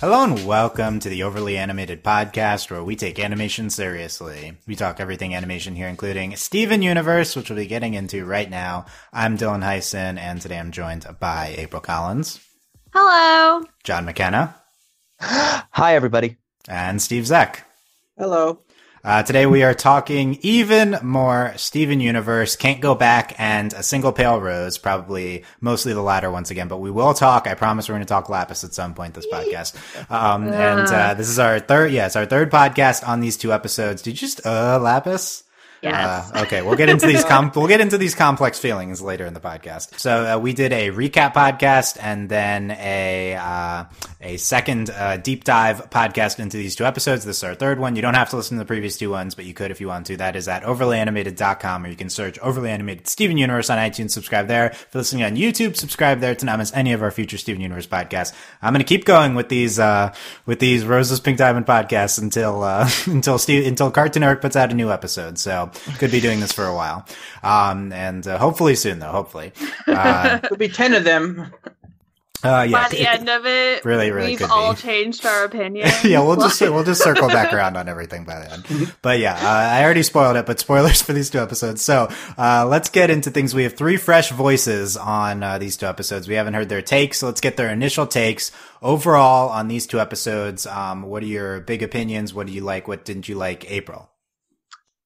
Hello and welcome to the Overly Animated Podcast, where we take animation seriously. We talk everything animation here, including Steven Universe, which we'll be getting into right now. I'm Dylan Hysen, and today I'm joined by April Collins. Hello. John McKenna. Hi, everybody. And Steve Zeck. Hello. Today we are talking even more Steven Universe, Can't Go Back, and A Single Pale Rose, probably mostly the latter once again, but we will talk. I promise we're going to talk Lapis at some point this podcast. And this is our third podcast on these two episodes. Did you just, Lapis? Yes. Okay, we'll get into these complex feelings later in the podcast. So we did a recap podcast and then a second deep dive podcast into these two episodes. This is our third one. You don't have to listen to the previous two ones, but you could if you want to. That is at overlyanimated.com, or you can search Overly Animated Steven Universe on iTunes. Subscribe there. If you're listening on YouTube, subscribe there to not miss any of our future Steven Universe podcasts. I'm going to keep going with these Roses Pink Diamond podcasts until Cartoon Network puts out a new episode. So could be doing this for a while. And hopefully soon, though. Hopefully. Could be 10 of them. By the end of it, really we've all changed our opinion. Yeah, we'll just circle back around on everything by then. But yeah, I already spoiled it, but spoilers for these two episodes. So let's get into things. We have three fresh voices on these two episodes. We haven't heard their takes, so let's get their initial takes overall on these two episodes. What are your big opinions? What do you like? What didn't you like, April?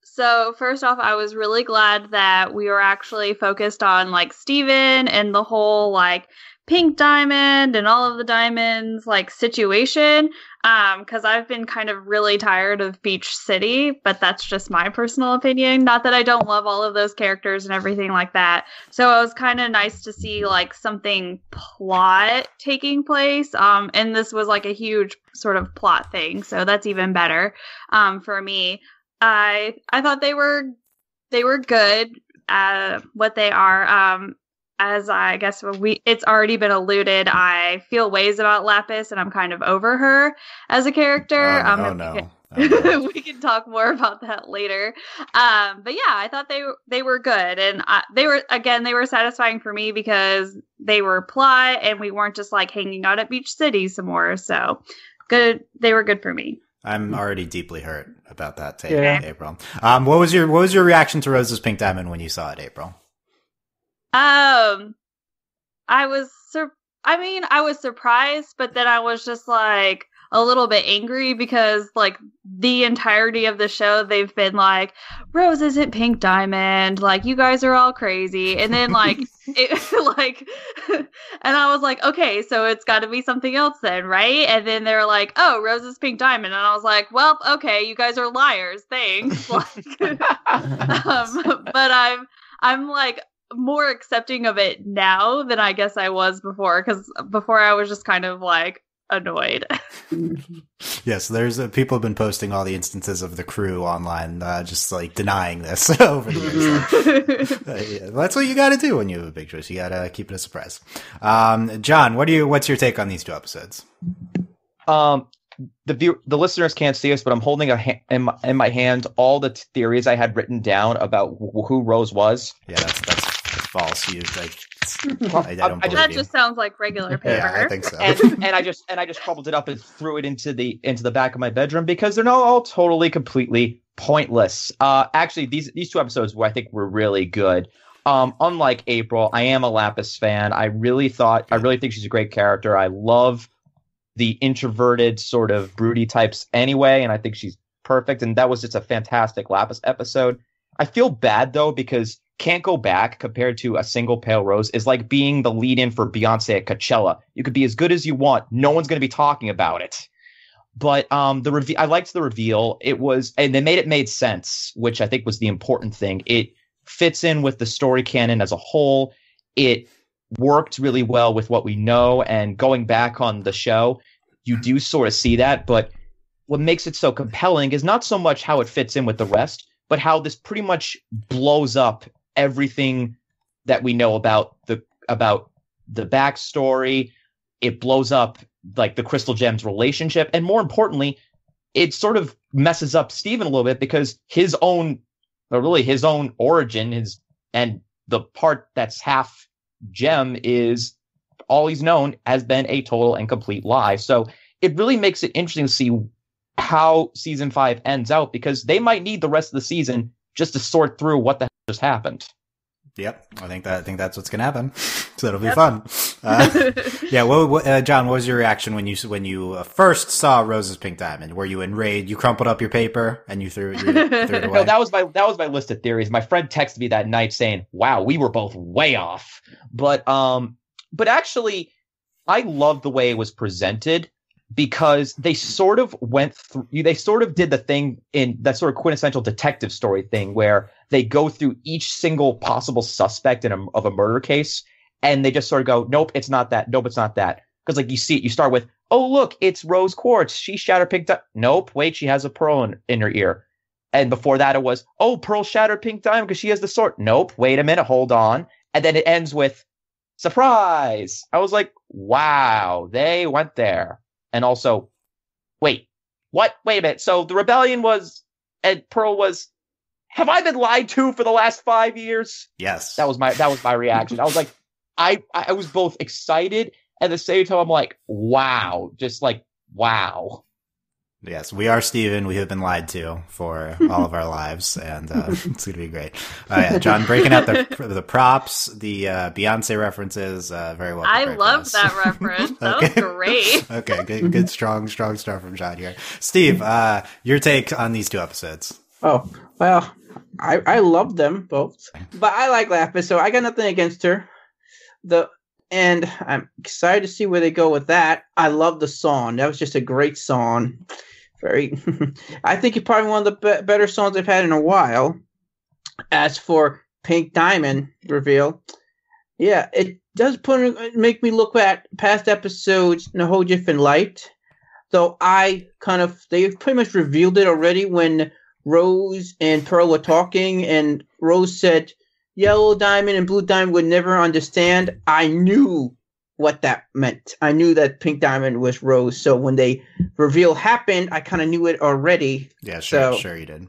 So first off, I was really glad that we were actually focused on like Steven and the whole like pink diamond and all of the diamonds like situation. Because I've been kind of really tired of Beach City, but that's just my personal opinion. Not that I don't love all of those characters and everything like that. So it was kind of nice to see like something plot taking place. And this was like a huge sort of plot thing. So that's even better for me. I thought they were good at what they are. As I guess it's already been alluded, I feel ways about Lapis, and I'm kind of over her as a character. We can talk more about that later. But yeah, I thought they were good, and they were satisfying for me because they were plot, and we weren't just like hanging out at Beach City some more. So good, they were good for me. I'm already deeply hurt about that take, April. What was your reaction to Rose's Pink Diamond when you saw it, April? I was surprised, but then I was just like a little bit angry because like the entirety of the show they've been like, Rose isn't Pink Diamond, like you guys are all crazy, and then like and I was like, okay, so it's got to be something else then, right? And then they're like, oh, Rose is Pink Diamond, and I was like, well, okay, you guys are liars, thanks. Like, but I'm like more accepting of it now than I guess I was before, because before I was just kind of like annoyed. Yes, there's people have been posting all the instances of the crew online, just like denying this over the years. Yeah, that's what you got to do when you have a big choice. You got to keep it a surprise. John, what's your take on these two episodes? The listeners can't see us, but I'm holding in my hand all the theories I had written down about who Rose was. Yeah, that's false. I don't believe that you. Just sounds like regular paper. Yeah, I think so. and I just crumpled it up and threw it into the back of my bedroom because they're not all totally completely pointless. Actually, these two episodes I think were really good. Unlike April, I am a Lapis fan. I really think she's a great character. I love the introverted sort of broody types anyway, and I think she's perfect. And that was just a fantastic Lapis episode. I feel bad though because Can't Go Back compared to A Single Pale Rose is like being the lead-in for Beyonce at Coachella. You could be as good as you want. No one's going to be talking about it. But I liked the reveal. It was, and they made sense, which I think was the important thing. It fits in with the story canon as a whole. It worked really well with what we know, and going back on the show, you do sort of see that. But what makes it so compelling is not so much how it fits in with the rest, but how this pretty much blows up everything that we know about the backstory. It blows up like the Crystal Gems relationship, and more importantly, it sort of messes up Steven a little bit because his own origin and the part that's half gem is all he's known has been a total and complete lie. So it really makes it interesting to see how season 5 ends out, because they might need the rest of the season just to sort through what the hell just happened. Yep, I think that's what's gonna happen. So it'll be fun. Yeah. John, what was your reaction when you first saw Rose's pink diamond? Were you enraged? You crumpled up your paper and you threw it away? No, that was my list of theories. My friend texted me that night saying, "Wow, we were both way off." But actually, I loved the way it was presented, because they sort of did the thing in that sort of quintessential detective story thing where they go through each single possible suspect of a murder case, and they just sort of go, nope, it's not that. Nope, it's not that. Because like you see it, you start with, oh, look, it's Rose Quartz. She shattered pink diamond. Nope, wait, she has a pearl in her ear. And before that it was, oh, Pearl shattered pink diamond because she has the sword. Nope, wait a minute, hold on. And then it ends with, surprise. I was like, wow, they went there. And also, wait, what? Wait a minute. So the rebellion was, and Pearl was, have I been lied to for the last 5 years? Yes. That was my reaction. I was like, I was both excited at the same time. I'm like, wow, just like, wow. Yes, we are Steven. We have been lied to for all of our lives, and it's going to be great. Yeah, John, breaking out the props, the Beyonce references, very well. I love that reference. That was great. Okay, good, strong start from John here. Steve, your take on these 2 episodes? Oh, well, I love them both, but I like Lapis, so I got nothing against her. And I'm excited to see where they go with that. I love the song. That was just a great song. I think it's probably one of the better songs I've had in a while. As for Pink Diamond reveal, yeah, it does make me look at past episodes in a whole different light. Though they pretty much revealed it already when Rose and Pearl were talking, and Rose said, Yellow Diamond and Blue Diamond would never understand. I knew what that meant. I knew that Pink Diamond was Rose. So when the reveal happened, I kind of knew it already. Yeah, sure you did.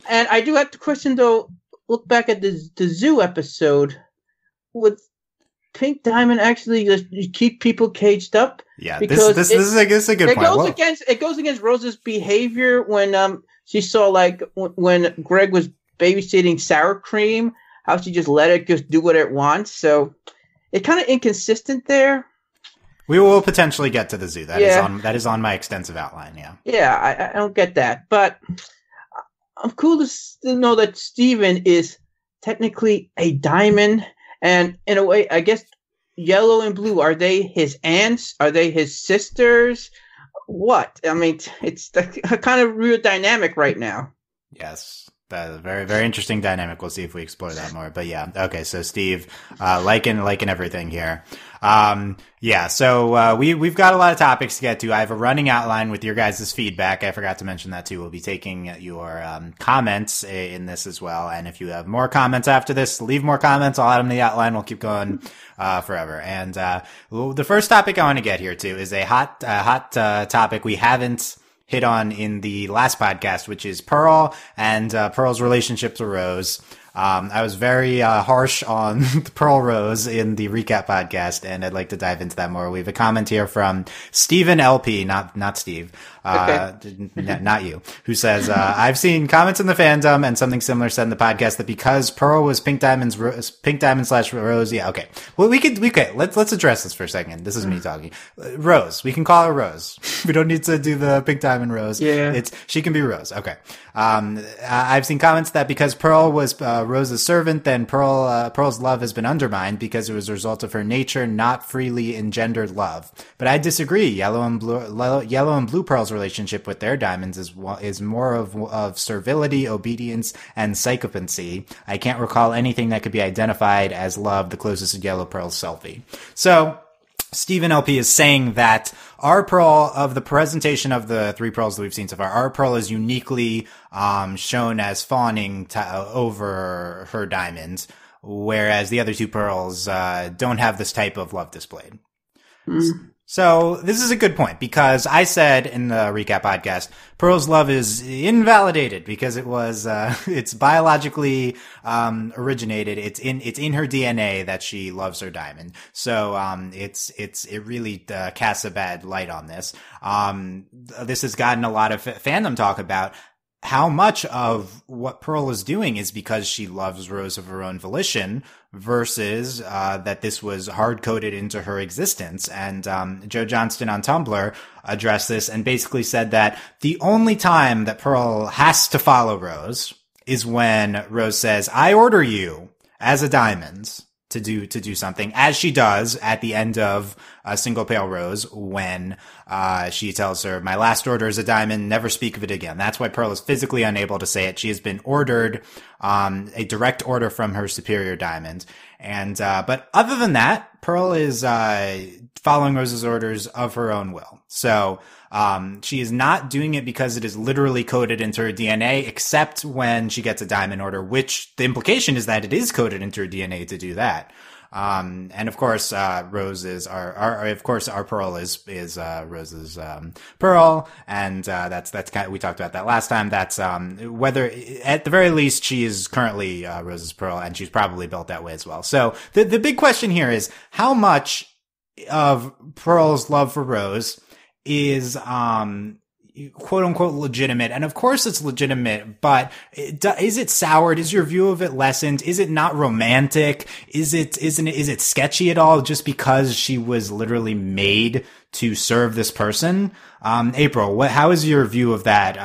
And I do have to question, though, look back at the zoo episode. Would Pink Diamond actually just keep people caged up? Yeah, because this is a good point. It goes against Rose's behavior when she saw, like, when Greg was babysitting sour cream, how she just let it just do what it wants. So it's kind of inconsistent there. We will potentially get to the zoo. That is on my extensive outline. Yeah, I don't get that, but I'm cool to know that Steven is technically a diamond, and in a way, I guess Yellow and Blue, are they his aunts? Are they his sisters? What? I mean, it's a kind of real dynamic right now. Yes. That's a very, very interesting dynamic. We'll see if we explore that more. But yeah, okay. So Steve, liking everything here. So we've got a lot of topics to get to. I have a running outline with your guys' feedback. I forgot to mention that too. We'll be taking your comments in this as well. And if you have more comments after this, leave more comments. I'll add them to the outline. We'll keep going forever. And the first topic I want to get here to is a hot topic we haven't hit on in the last podcast, which is Pearl and Pearl's relationship to Rose. I was very harsh on Pearl Rose in the recap podcast, and I'd like to dive into that more. We have a comment here from Stephen LP, not Steve, not you, who says, I've seen comments in the fandom and something similar said in the podcast that because Pearl was Pink Diamond / Rose. Yeah, okay. Well, let's address this for a second. This is me talking. Rose. We can call her Rose. We don't need to do the Pink Diamond Rose. Yeah. She can be Rose. Okay. I've seen comments that because Pearl was Rose's servant, then Pearl's love has been undermined because it was a result of her nature not freely engendered love. But I disagree. Yellow and Blue Pearl's relationship with their diamonds is more of servility, obedience, and sycophancy. I can't recall anything that could be identified as love, the closest to Yellow Pearl's selfie. So Stephen LP is saying that our Pearl, of the presentation of the 3 pearls that we've seen so far, our Pearl is uniquely shown as fawning over her diamonds, whereas the other 2 pearls don't have this type of love displayed. So this is a good point because I said in the recap podcast, Pearl's love is invalidated because it was, it's biologically, originated. It's in her DNA that she loves her diamond. So, it really, casts a bad light on this. This has gotten a lot of fandom talk about how much of what Pearl is doing is because she loves Rose of her own volition versus that this was hard-coded into her existence. And Joe Johnston on Tumblr addressed this and basically said that the only time that Pearl has to follow Rose is when Rose says, I order you as a diamond to do something, as she does at the end of Single Pale Rose when she tells her, my last order is a diamond, never speak of it again. That's why Pearl is physically unable to say it. She has been ordered a direct order from her superior diamond. And but other than that, Pearl is following Rose's orders of her own will. So she is not doing it because it is literally coded into her DNA, except when she gets a diamond order, which the implication is that it is coded into her DNA to do that. And of course, Rose is our Pearl is Rose's, Pearl. And, that's kind of, we talked about that last time. That's, whether at the very least she is currently, Rose's Pearl, and she's probably built that way as well. So the big question here is how much of Pearl's love for Rose is, quote unquote legitimate. And of course it's legitimate, but is it soured? Is your view of it lessened? Is it not romantic? Is it sketchy at all just because she was literally made to serve this person? April, how is your view of that?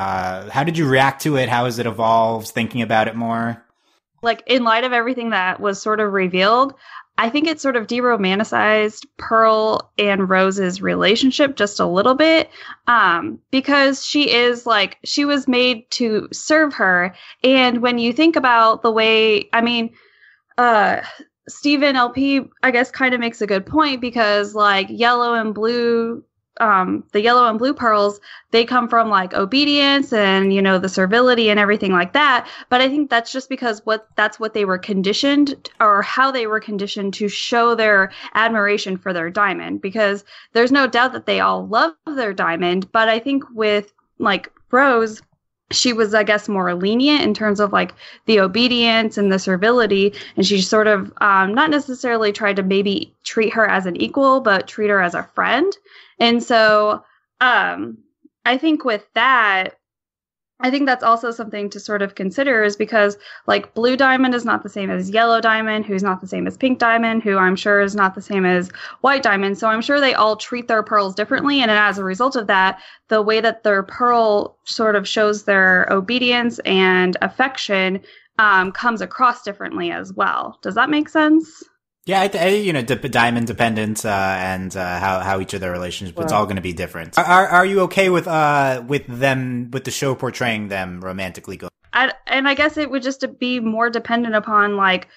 How did you react to it? How has it evolved thinking about it more? Like, in light of everything that was sort of revealed, I think it sort of de-romanticized Pearl and Rose's relationship just a little bit, because she was made to serve her. And when you think about the way, Stephen LP, I guess, kind of makes a good point because like yellow and blue, the yellow and blue pearls, they come from like obedience and, the servility and everything like that. But I think that's just because that's what they were conditioned, or how they were conditioned to show their admiration for their diamond, because there's no doubt that they all love their diamond. But I think with like Rose, she was, I guess, more lenient in terms of like the obedience and the servility. And she sort of not necessarily tried to maybe treat her as an equal, but treat her as a friend. And so I think with that, I think that's also something to sort of consider, is because like blue diamond is not the same as yellow diamond, who's not the same as pink diamond, who I'm sure is not the same as white diamond. So I'm sure they all treat their pearls differently. And as a result of that, the way that their pearl sort of shows their obedience and affection comes across differently as well. Does that make sense? Yeah, diamond dependent, and how each of their relationships, it's all going to be different. Are you okay with the show portraying them romantically going? And I guess it would just be more dependent upon like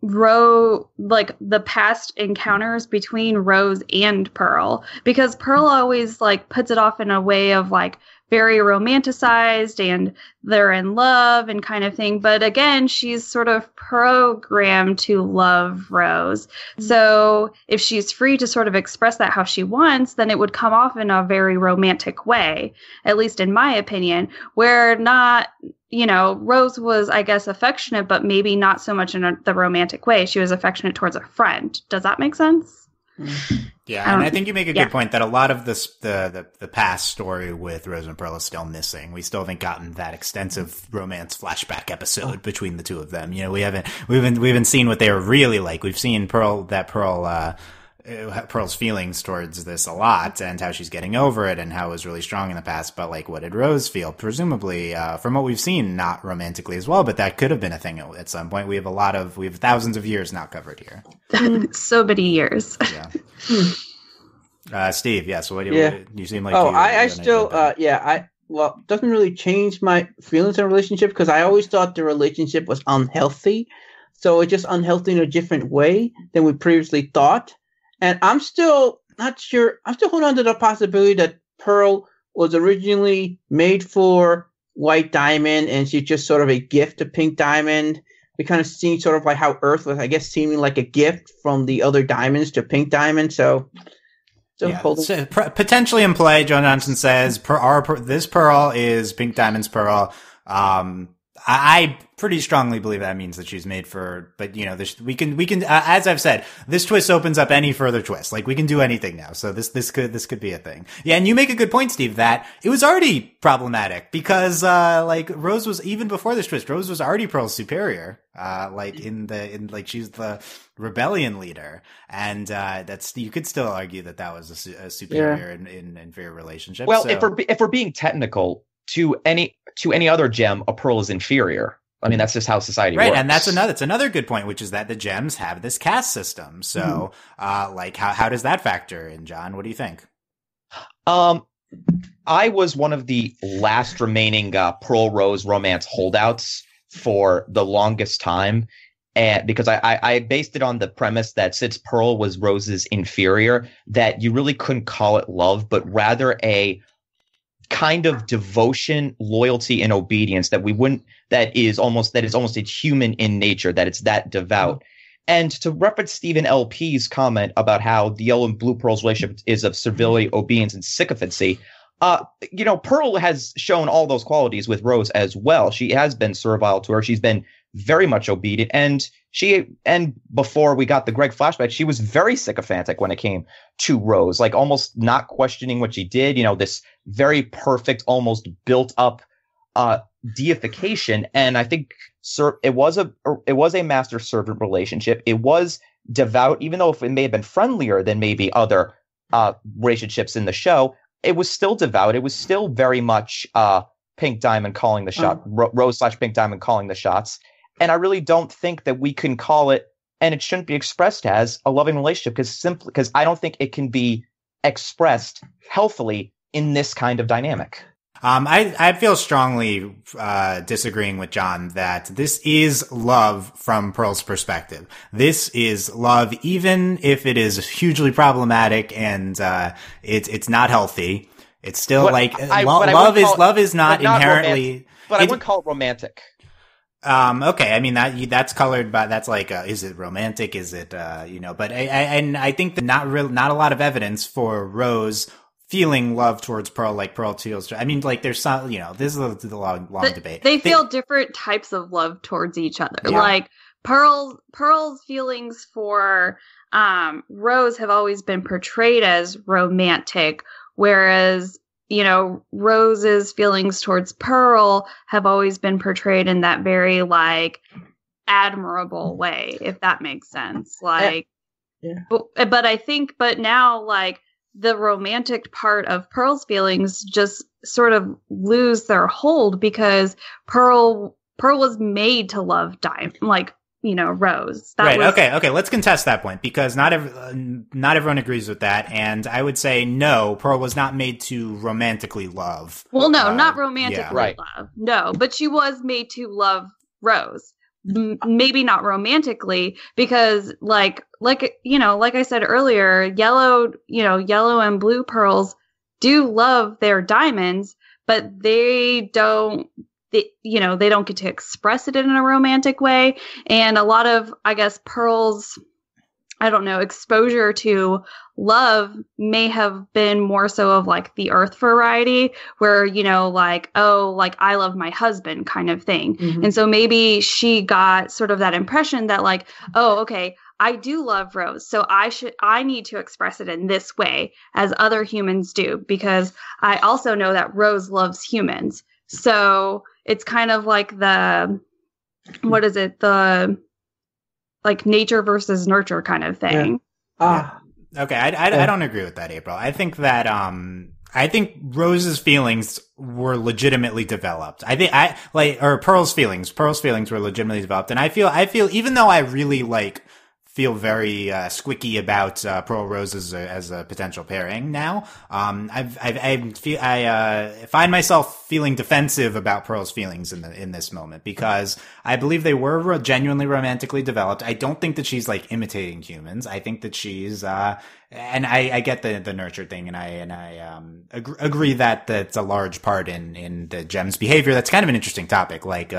the past encounters between Rose and Pearl, because Pearl always like puts it off in a way of like very romanticized and they're in love and kind of thing. But again, she's sort of programmed to love Rose. So if she's free to sort of express that how she wants, then it would come off in a very romantic way, at least in my opinion, where not, Rose was, I guess, affectionate, but maybe not so much in the romantic way. She was affectionate towards a friend. Does that make sense? Yeah, and I think you make a good point that a lot of the past story with Rose and Pearl is still missing. We still haven't gotten that extensive romance flashback episode between the two of them. We haven't seen what they were really like. We've seen Pearl's feelings towards this a lot, and how she's getting over it, and how it was really strong in the past. But like, what did Rose feel? Presumably, from what we've seen, not romantically as well. But that could have been a thing at some point. We have thousands of years not covered here. So many years. Yeah. Steve, yes. What you seem like? Doesn't really change my feelings in a relationship, because I always thought the relationship was unhealthy. So it's just unhealthy in a different way than we previously thought. And I'm still not sure. I'm still holding on to the possibility that Pearl was originally made for White Diamond, and she's just sort of a gift to Pink Diamond. We kind of see sort of like how Earth was, I guess, seeming like a gift from the other diamonds to Pink Diamond. So So Yeah, holding. so, potentially in play. Joe Johnson says this pearl is Pink Diamond's pearl. I pretty strongly believe that means that she's made for, but you know, we can, as I've said, this twist opens up any further twist. Like we can do anything now. So this could be a thing. Yeah. And you make a good point, Steve, that it was already problematic because, like Rose was, even before this twist, Rose was already Pearl's superior. Like she's the rebellion leader. And, you could still argue that was a superior and inferior relationship. Well, so. if we're being technical, to any other gem, a pearl is inferior. I mean, that's just how society works. Right, and that's another good point, which is that the gems have this caste system. So, like, how does that factor in, John? What do you think? I was one of the last remaining Pearl Rose romance holdouts for the longest time, and because I based it on the premise that since Pearl was Rose's inferior, that you really couldn't call it love, but rather a kind of devotion, loyalty, and obedience that is almost a human in nature, that it's that devout. And to reference Stephen L.P.'s comment about how the yellow and blue pearl's relationship is of servility, obedience, and sycophancy, Pearl has shown all those qualities with Rose as well. She has been servile to her. She's been very much obedient. And before we got the Greg flashback, she was very sycophantic when it came to Rose, like almost not questioning what she did. You know, this very perfect, almost built up deification. And I think it was a master servant relationship. It was devout, even though it may have been friendlier than maybe other relationships in the show. It was still devout. It was still very much Pink Diamond calling the shot, Rose / Pink Diamond calling the shots. And I really don't think that we can call it, and it shouldn't be expressed as a loving relationship, because I don't think it can be expressed healthily in this kind of dynamic. I feel strongly disagreeing with John that this is love from Pearl's perspective. This is love, even if it is hugely problematic and it's not healthy. It's still love is not inherently. Romantic, but I wouldn't call it romantic. Okay. I mean, that's colored by, that's like, is it romantic? Is it, but I think that not a lot of evidence for Rose feeling love towards Pearl like Pearl feels. I mean, like there's some, this is a long debate. They feel different types of love towards each other. Yeah. Like Pearl's feelings for, Rose have always been portrayed as romantic, whereas, Rose's feelings towards Pearl have always been portrayed in that very, like, admirable way, if that makes sense. Like, yeah. But now, like, the romantic part of Pearl's feelings just sort of lose their hold because Pearl was made to love Rose. Right. Okay. Let's contest that point because not everyone agrees with that. And I would say no, Pearl was not made to romantically love. Well, no, not romantically right. love. No, but she was made to love Rose. Maybe not romantically because like I said earlier, yellow and blue pearls do love their diamonds, but they don't get to express it in a romantic way. And a lot of, I guess, Pearl's, exposure to love may have been more so of like the Earth variety where, I love my husband kind of thing. Mm-hmm. And so maybe she got sort of that impression that like, oh, okay, I do love Rose. So I need to express it in this way as other humans do, because I also know that Rose loves humans. So it's kind of like the nature versus nurture kind of thing. Yeah. Okay, I don't agree with that, April. I think that I think Rose's feelings were legitimately developed. Pearl's feelings were legitimately developed, and I feel even though I really feel very squicky about Pearl Rose as a potential pairing now. I find myself feeling defensive about Pearl's feelings in this moment because I believe they were genuinely romantically developed. I don't think that she's imitating humans. I think that she's And I get the nurture thing, and I agree that that's a large part in the gems' behavior. That's kind of an interesting topic, like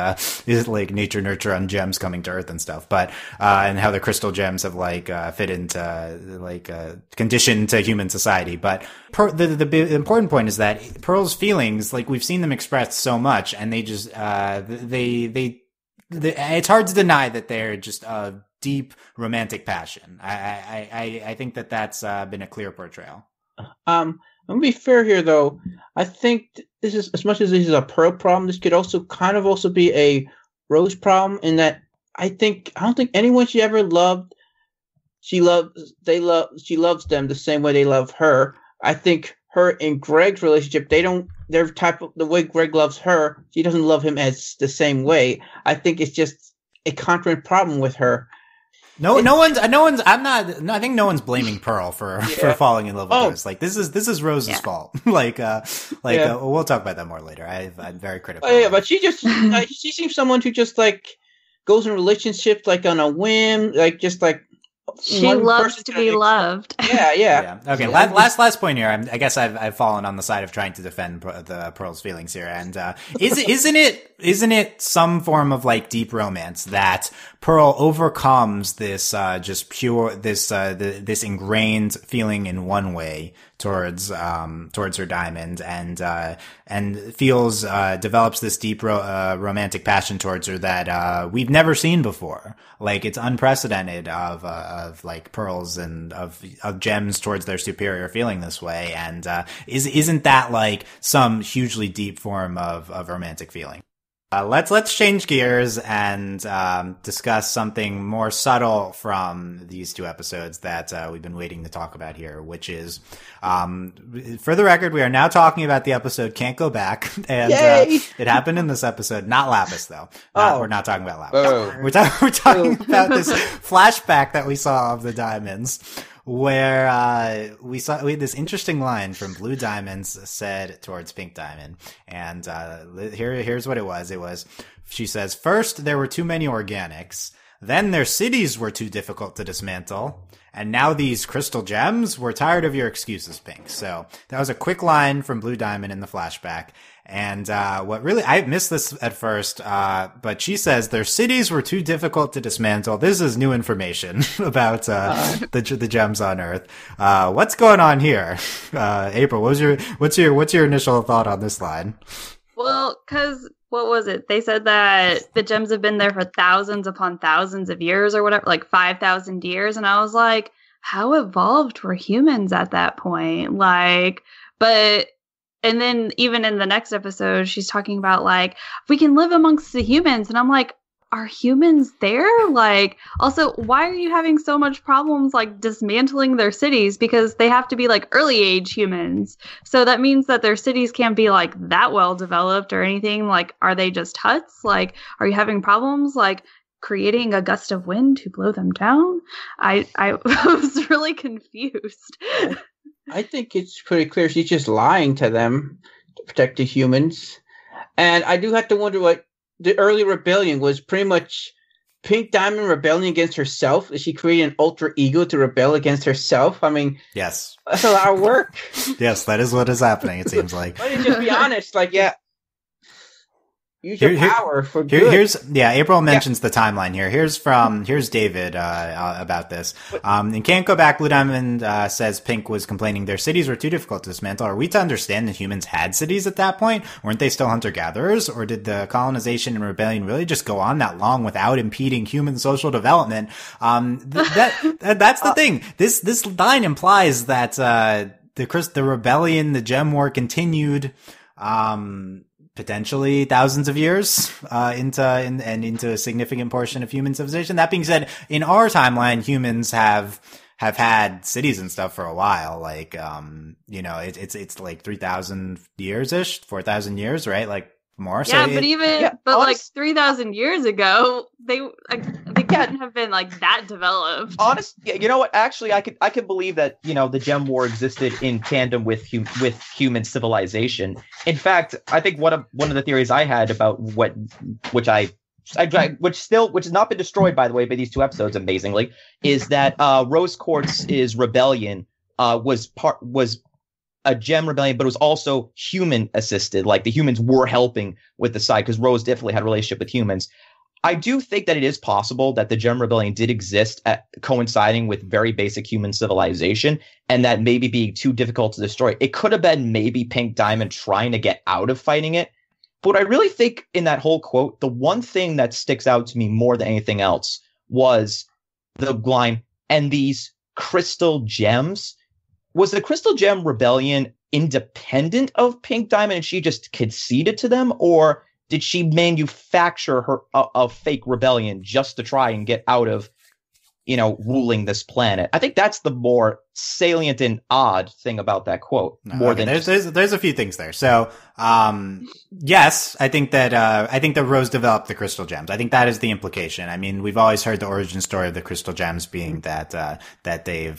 is it like nature nurture on gems coming to Earth and stuff, but and how the crystal gems have like fit into like conditioned to human society. But the important point is that Pearl's feelings, like we've seen them expressed so much, and they just it's hard to deny that they're just deep romantic passion. I think that's been a clear portrayal. I'm gonna be fair here, though. I think this is, as much as this is a Pearl problem, this could also kind of also be a Rose problem, in that I don't think anyone she ever loved, she loves them the same way they love her. I think her and Greg's relationship, the way Greg loves her, she doesn't love him as the same way. I think it's just a constant problem with her. I think no one's blaming Pearl for falling in love with Rose. Like this is Rose's fault. We'll talk about that more later. I'm very critical. Oh, yeah, but she just she seems someone who just like goes in relationships like on a whim, like just like she loves to be loved. Yeah. Okay. Last point here. I guess I've fallen on the side of trying to defend the Pearl's feelings here. And isn't it some form of like deep romance that Pearl overcomes this just pure this ingrained feeling in one way towards her diamond, and feels develops this deep romantic passion towards her that we've never seen before. Like it's unprecedented of like Pearls and of gems towards their superior feeling this way. And isn't that like some hugely deep form of romantic feeling? Let's change gears and discuss something more subtle from these two episodes that we've been waiting to talk about here, which is, for the record, we are now talking about the episode Can't Go Back, and it happened in this episode. Not Lapis, though. We're not talking about Lapis. We're talking about this flashback that we saw of the diamonds, where we had this interesting line from Blue Diamonds said towards Pink Diamond, and here's what it was. She says, first there were too many organics, then their cities were too difficult to dismantle, and now these crystal gems. We're tired of your excuses, Pink. So that was a quick line from Blue Diamond in the flashback. And I missed this at first, but she says their cities were too difficult to dismantle. This is new information about the gems on Earth. What's going on here? April, what's your initial thought on this line? Well, because what was it? They said that the gems have been there for thousands upon thousands of years or whatever, like 5,000 years. And I was like, how evolved were humans at that point? And then even in the next episode, she's talking about like, we can live amongst the humans. And I'm like, are humans there? Like, also, why are you having so much problems like dismantling their cities? Because they have to be like early age humans. So that means that their cities can't be like that well developed or anything. Like, are they just huts? Like, are you having problems like creating a gust of wind to blow them down? I was really confused. I think it's pretty clear she's just lying to them to protect the humans. And I do have to wonder what the early rebellion was. Pretty much Pink Diamond rebelling against herself. Is she creating an alter ego to rebel against herself? I mean, yes, that's a lot of work. Yes, that is what is happening, it seems like. Why don't you just be honest? Like, use your power for good. April mentions the timeline here. Here's David about this. In Can't Go Back, Blue Diamond says Pink was complaining their cities were too difficult to dismantle. Are we to understand that humans had cities at that point? Weren't they still hunter-gatherers? Or did the colonization and rebellion really just go on that long without impeding human social development? That's the thing. This line implies that the rebellion, the gem war continued potentially thousands of years into a significant portion of human civilization. That being said, in our timeline, humans have had cities and stuff for a while. Like it's like 3,000 years ish, 4,000 years, right? Like more. Yeah, like 3,000 years ago, they couldn't have been like that developed. You know what? Actually, I could believe that the gem war existed in tandem with human civilization. In fact, I think one of the theories I had about which has not been destroyed, by the way, by these two episodes, amazingly, is that Rose Quartz's rebellion was a gem rebellion, but it was also human assisted. Like the humans were helping with the side because Rose definitely had a relationship with humans. I do think that it is possible that the Gem Rebellion did exist at coinciding with very basic human civilization, and that maybe being too difficult to destroy. It could have been maybe Pink Diamond trying to get out of fighting it. But what I really think in that whole quote, the one thing that sticks out to me more than anything else was the line, and these crystal gems. Was the Crystal Gem Rebellion independent of Pink Diamond and she just conceded to them, or did she manufacture a fake rebellion just to try and get out of, ruling this planet? I think that's the more salient and odd thing about that quote. There's a few things there. So, yes, I think that Rose developed the crystal gems. I think that is the implication. I mean, we've always heard the origin story of the crystal gems being that they've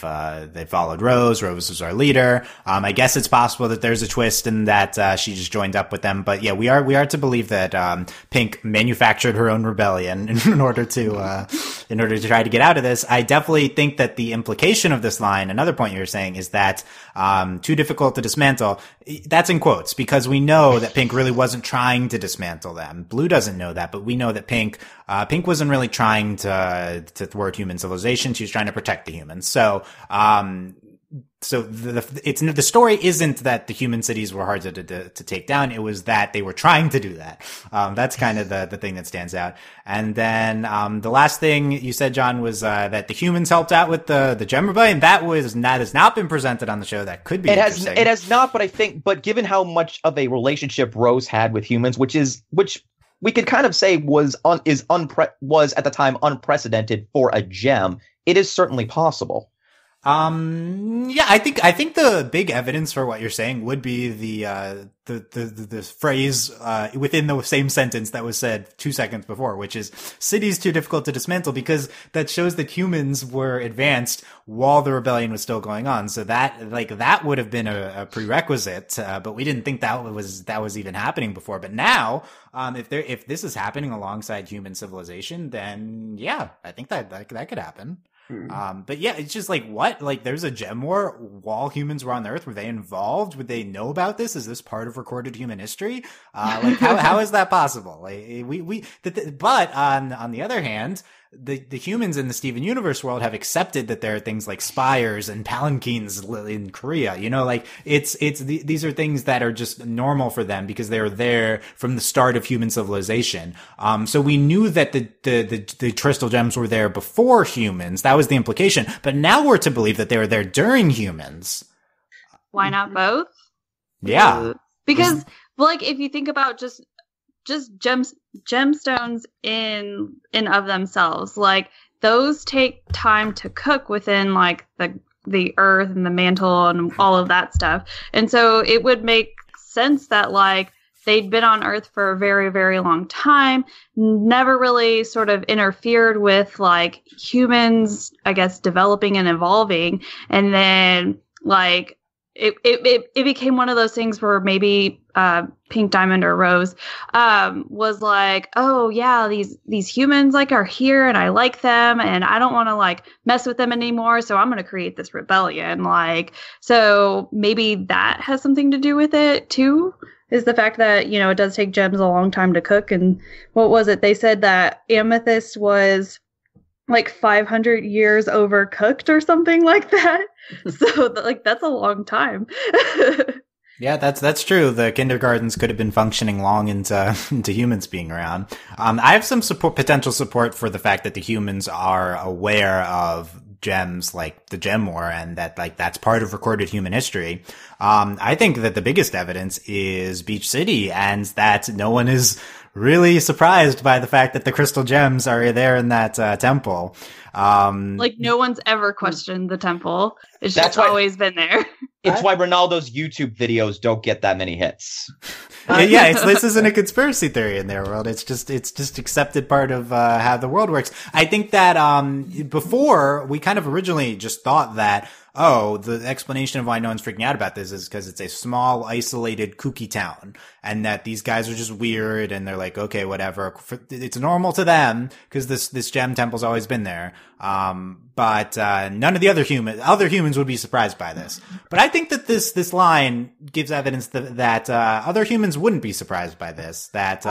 followed Rose. Rose is our leader. I guess it's possible that there's a twist and that, she just joined up with them. But yeah, we are to believe that, Pink manufactured her own rebellion in order to try to get out of this. I definitely think that the implication of this line, another point you were saying, is that too difficult to dismantle. That's in quotes because we know that Pink really wasn't trying to dismantle them. Blue doesn't know that, but we know that Pink wasn't really trying to thwart human civilization. She was trying to protect the humans. So the story isn't that the human cities were hard to take down. It was that they were trying to do that. That's kind of the thing that stands out. And then, the last thing you said, John, was, that the humans helped out with the Gem Rebellion. That has not been presented on the show. That could be interesting. It has not, but given how much of a relationship Rose had with humans, which we could kind of say was at the time unprecedented for a gem, it is certainly possible. Yeah, I think the big evidence for what you're saying would be the phrase, within the same sentence that was said 2 seconds before, which is cities too difficult to dismantle, because that shows that humans were advanced while the rebellion was still going on. So that would have been a prerequisite, but we didn't think that was even happening before. But now, if this is happening alongside human civilization, then yeah, I think that could happen. But yeah, it's just what? There's a gem war while humans were on Earth. Were they involved? Would they know about this? Is this part of recorded human history? How is that possible? But on the other hand, the humans in the Steven Universe world have accepted that there are things like spires and palanquins in Korea. These are things that are just normal for them because they were there from the start of human civilization. So we knew that the crystal gems were there before humans. That was the implication. But now we're to believe that they were there during humans. Why not both? Yeah. Because, if you think about just gemstones in of themselves, those take time to cook within the earth and the mantle and all of that stuff. And so it would make sense that they'd been on Earth for a very, very long time, never really sort of interfered with humans, I guess, developing and evolving. And then it became one of those things where maybe Pink Diamond or Rose was oh yeah, these humans are here and I like them and I don't want to mess with them anymore, so I'm going to create this rebellion. So maybe that has something to do with it too, is the fact that it does take gems a long time to cook. And what was it they said, that amethyst was 500 years overcooked or something like that. So that's a long time. Yeah, that's true. The kindergartens could have been functioning long into humans being around. I have some potential support for the fact that the humans are aware of gems like the Gem War and that that's part of recorded human history. I think that the biggest evidence is Beach City, and that no one is really surprised by the fact that the crystal gems are there in that temple. No one's ever questioned the temple. It's just always been there. It's why Ronaldo's YouTube videos don't get that many hits. This isn't a conspiracy theory in their world. It's just accepted part of how the world works. I think that before we kind of originally just thought that, the explanation of why no one's freaking out about this is because it's a small, isolated, kooky town, and that these guys are just weird, and they're okay, whatever. It's normal to them because this gem temple's always been there. but none of the other humans would be surprised by this. But I think that this line gives evidence that other humans wouldn't be surprised by this. That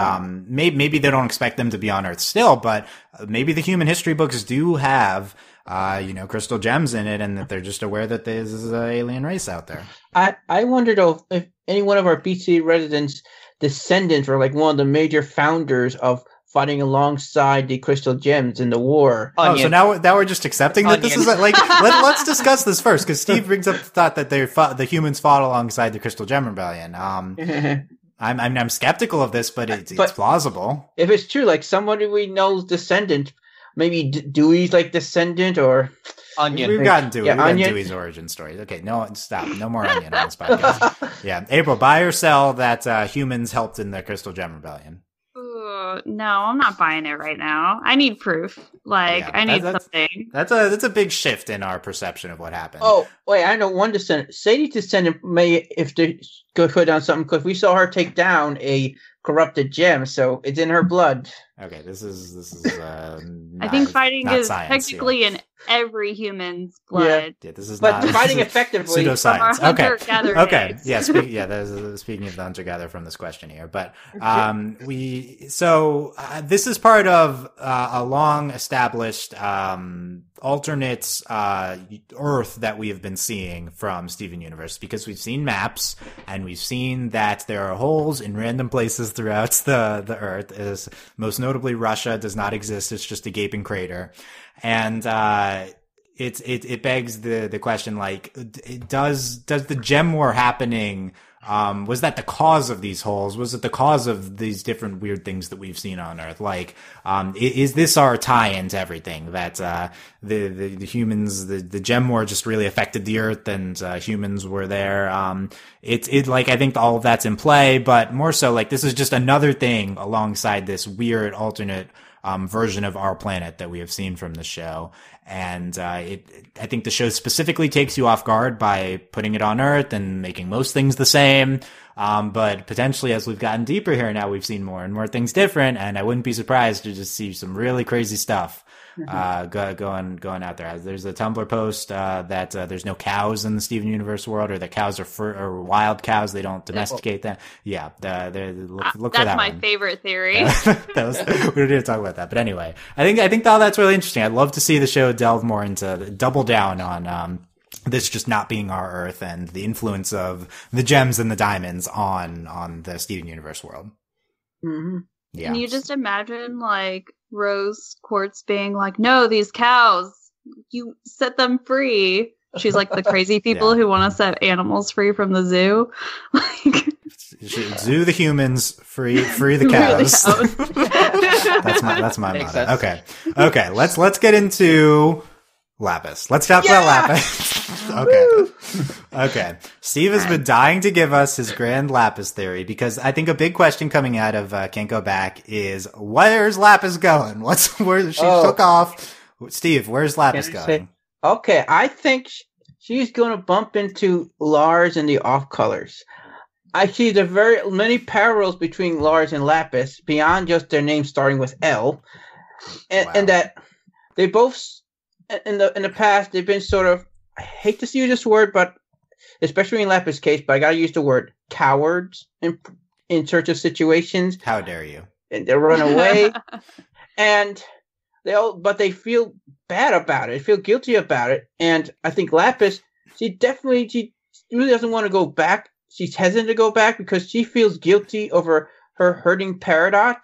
maybe they don't expect them to be on Earth still, but maybe the human history books do have crystal gems in it, and that they're just aware that there's an alien race out there. I wonder though if any one of our BC residents' descendants were like one of the major founders of fighting alongside the crystal gems in the war. Oh, so now we're just accepting that this is like let's discuss this first, because Steve brings up the thought that the humans fought alongside the Crystal Gem Rebellion. I'm skeptical of this, but it's plausible. If it's true, like somebody we know's descendant, maybe Dewey's like descendant or Onion. We've gotten Dewey. Yeah, We've gotten Onion. Dewey's origin story. Okay, no, stop. No more Onion on this podcast. Yeah, April, buy or sell that humans helped in the Crystal Gem Rebellion. Ooh, no, I'm not buying it right now. I need proof. I need something. That's a big shift in our perception of what happened. Oh, wait, I know one descendant. Sadie's descendant may, if they go down something, because we saw her take down a corrupted gem, so it's in her blood. Okay, this is. I think fighting is science, technically in every human's blood. Yeah, this is But not fighting effectively. pseudoscience. From our Okay, hunter-gatherer okay, days. yeah. Speaking of the hunter-gatherer from this question here, but this is part of a long established alternate Earth that we have been seeing from Steven Universe, because we've seen maps and we've seen that there are holes in random places throughout the Earth. Is most notably Russia does not exist; it's just a gaping crater, and it begs the question, like, does the gem war happening? Was that the cause of these holes? Was it the cause of these different weird things that we've seen on Earth? Like, is this our tie-in to everything? That, the humans, the gem war just really affected the Earth, and, humans were there. I think all of that's in play, but more so, like, this is just another thing alongside this weird alternate, version of our planet that we have seen from the show. And I think the show specifically takes you off guard by putting it on Earth and making most things the same. But potentially, as we've gotten deeper here now, we've seen more and more things different. And I wouldn't be surprised to just see some really crazy stuff going out there. There's a Tumblr post that there's no cows in the Steven Universe world, or the cows are wild cows. They don't domesticate them. Yeah, look for that. That's my one. favorite theory. We don't need to talk about that, but anyway, I think all that's really interesting. I'd love to see the show delve more into, double down on this just not being our Earth and the influence of the gems and the diamonds on the Steven Universe world. Mm-hmm. Yeah. Can you just imagine, like, Rose Quartz being like, no, these cows, you set them free. She's like the crazy people who want to set animals free from the zoo. Like, zoo the humans, free the cows. That's my Makes motto. sense. Okay. Let's get into Lapis. Let's talk about Lapis. Okay. Steve has been dying to give us his grand Lapis theory, because I think a big question coming out of Can't Go Back is, where's Lapis going? Where she took off? Steve, where's Lapis going? Okay, I think she's going to bump into Lars and the Off Colors. I see the very many parallels between Lars and Lapis beyond just their names starting with L, and that they both in the past they've been sort of, I hate to use this word, but especially in Lapis' case, but I gotta use the word cowards in search of situations. How dare you? And they run away, and they feel bad about it, feel guilty about it, and I think Lapis, she really doesn't want to go back. She's hesitant to go back because she feels guilty over her hurting Peridot,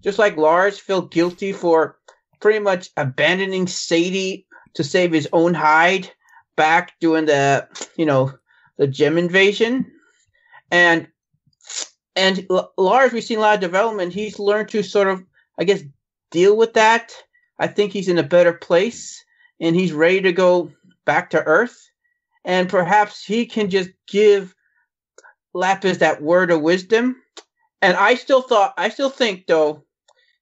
just like Lars felt guilty for pretty much abandoning Sadie to save his own hide back during the gem invasion. And Lars, we've seen a lot of development. He's learned to sort of, I guess, deal with that. I think he's in a better place, and he's ready to go back to Earth. And perhaps he can just give Lapis that word of wisdom. And I still think, though,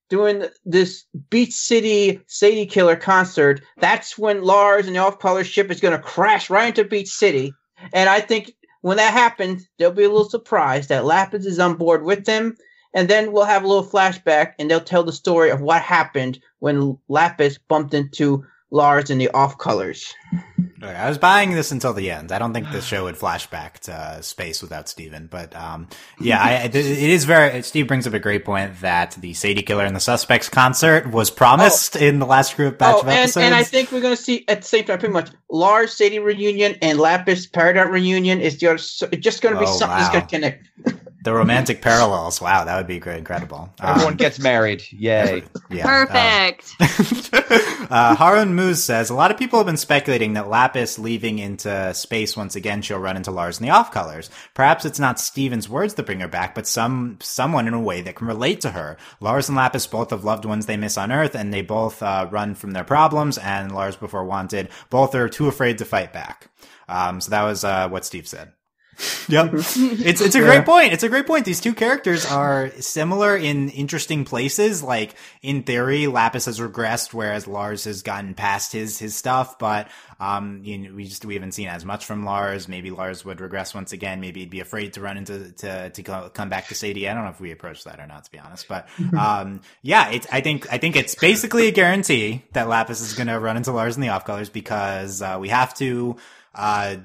doing this Beach City Sadie Killer concert, that's when Lars and the Off-Color ship is going to crash right into Beach City. And I think when that happens, they'll be a little surprised that Lapis is on board with them. And then we'll have a little flashback, and they'll tell the story of what happened when Lapis bumped into Lars in the off colors. Okay, I was buying this until the end. I don't think the show would flash back to space without Steven. But it is Steve brings up a great point that the Sadie Killer and the Suspects concert was promised in the last group batch of episodes. And I think we're going to see at the same time pretty much Lars Sadie reunion and Lapis Peridot reunion is just going to be something that's going to connect. The romantic parallels. Wow, that would be incredible. Everyone gets married. Yay. Yeah, perfect. Harun Moose says, a lot of people have been speculating that Lapis leaving into space once again, she'll run into Lars in the off-colors. Perhaps it's not Steven's words that bring her back, but someone in a way that can relate to her. Lars and Lapis both have loved ones they miss on Earth, and they both run from their problems, and Lars before Wanted, both are too afraid to fight back. So that was what Steve said. Yep. It's a great point. It's a great point. These two characters are similar in interesting places. Like, in theory, Lapis has regressed, whereas Lars has gotten past his stuff, but we haven't seen as much from Lars. Maybe Lars would regress once again. Maybe he'd be afraid to run into to come back to Sadie. I don't know if we approach that or not, to be honest. But I think it's basically a guarantee that Lapis is gonna run into Lars in the off-colors, because we have to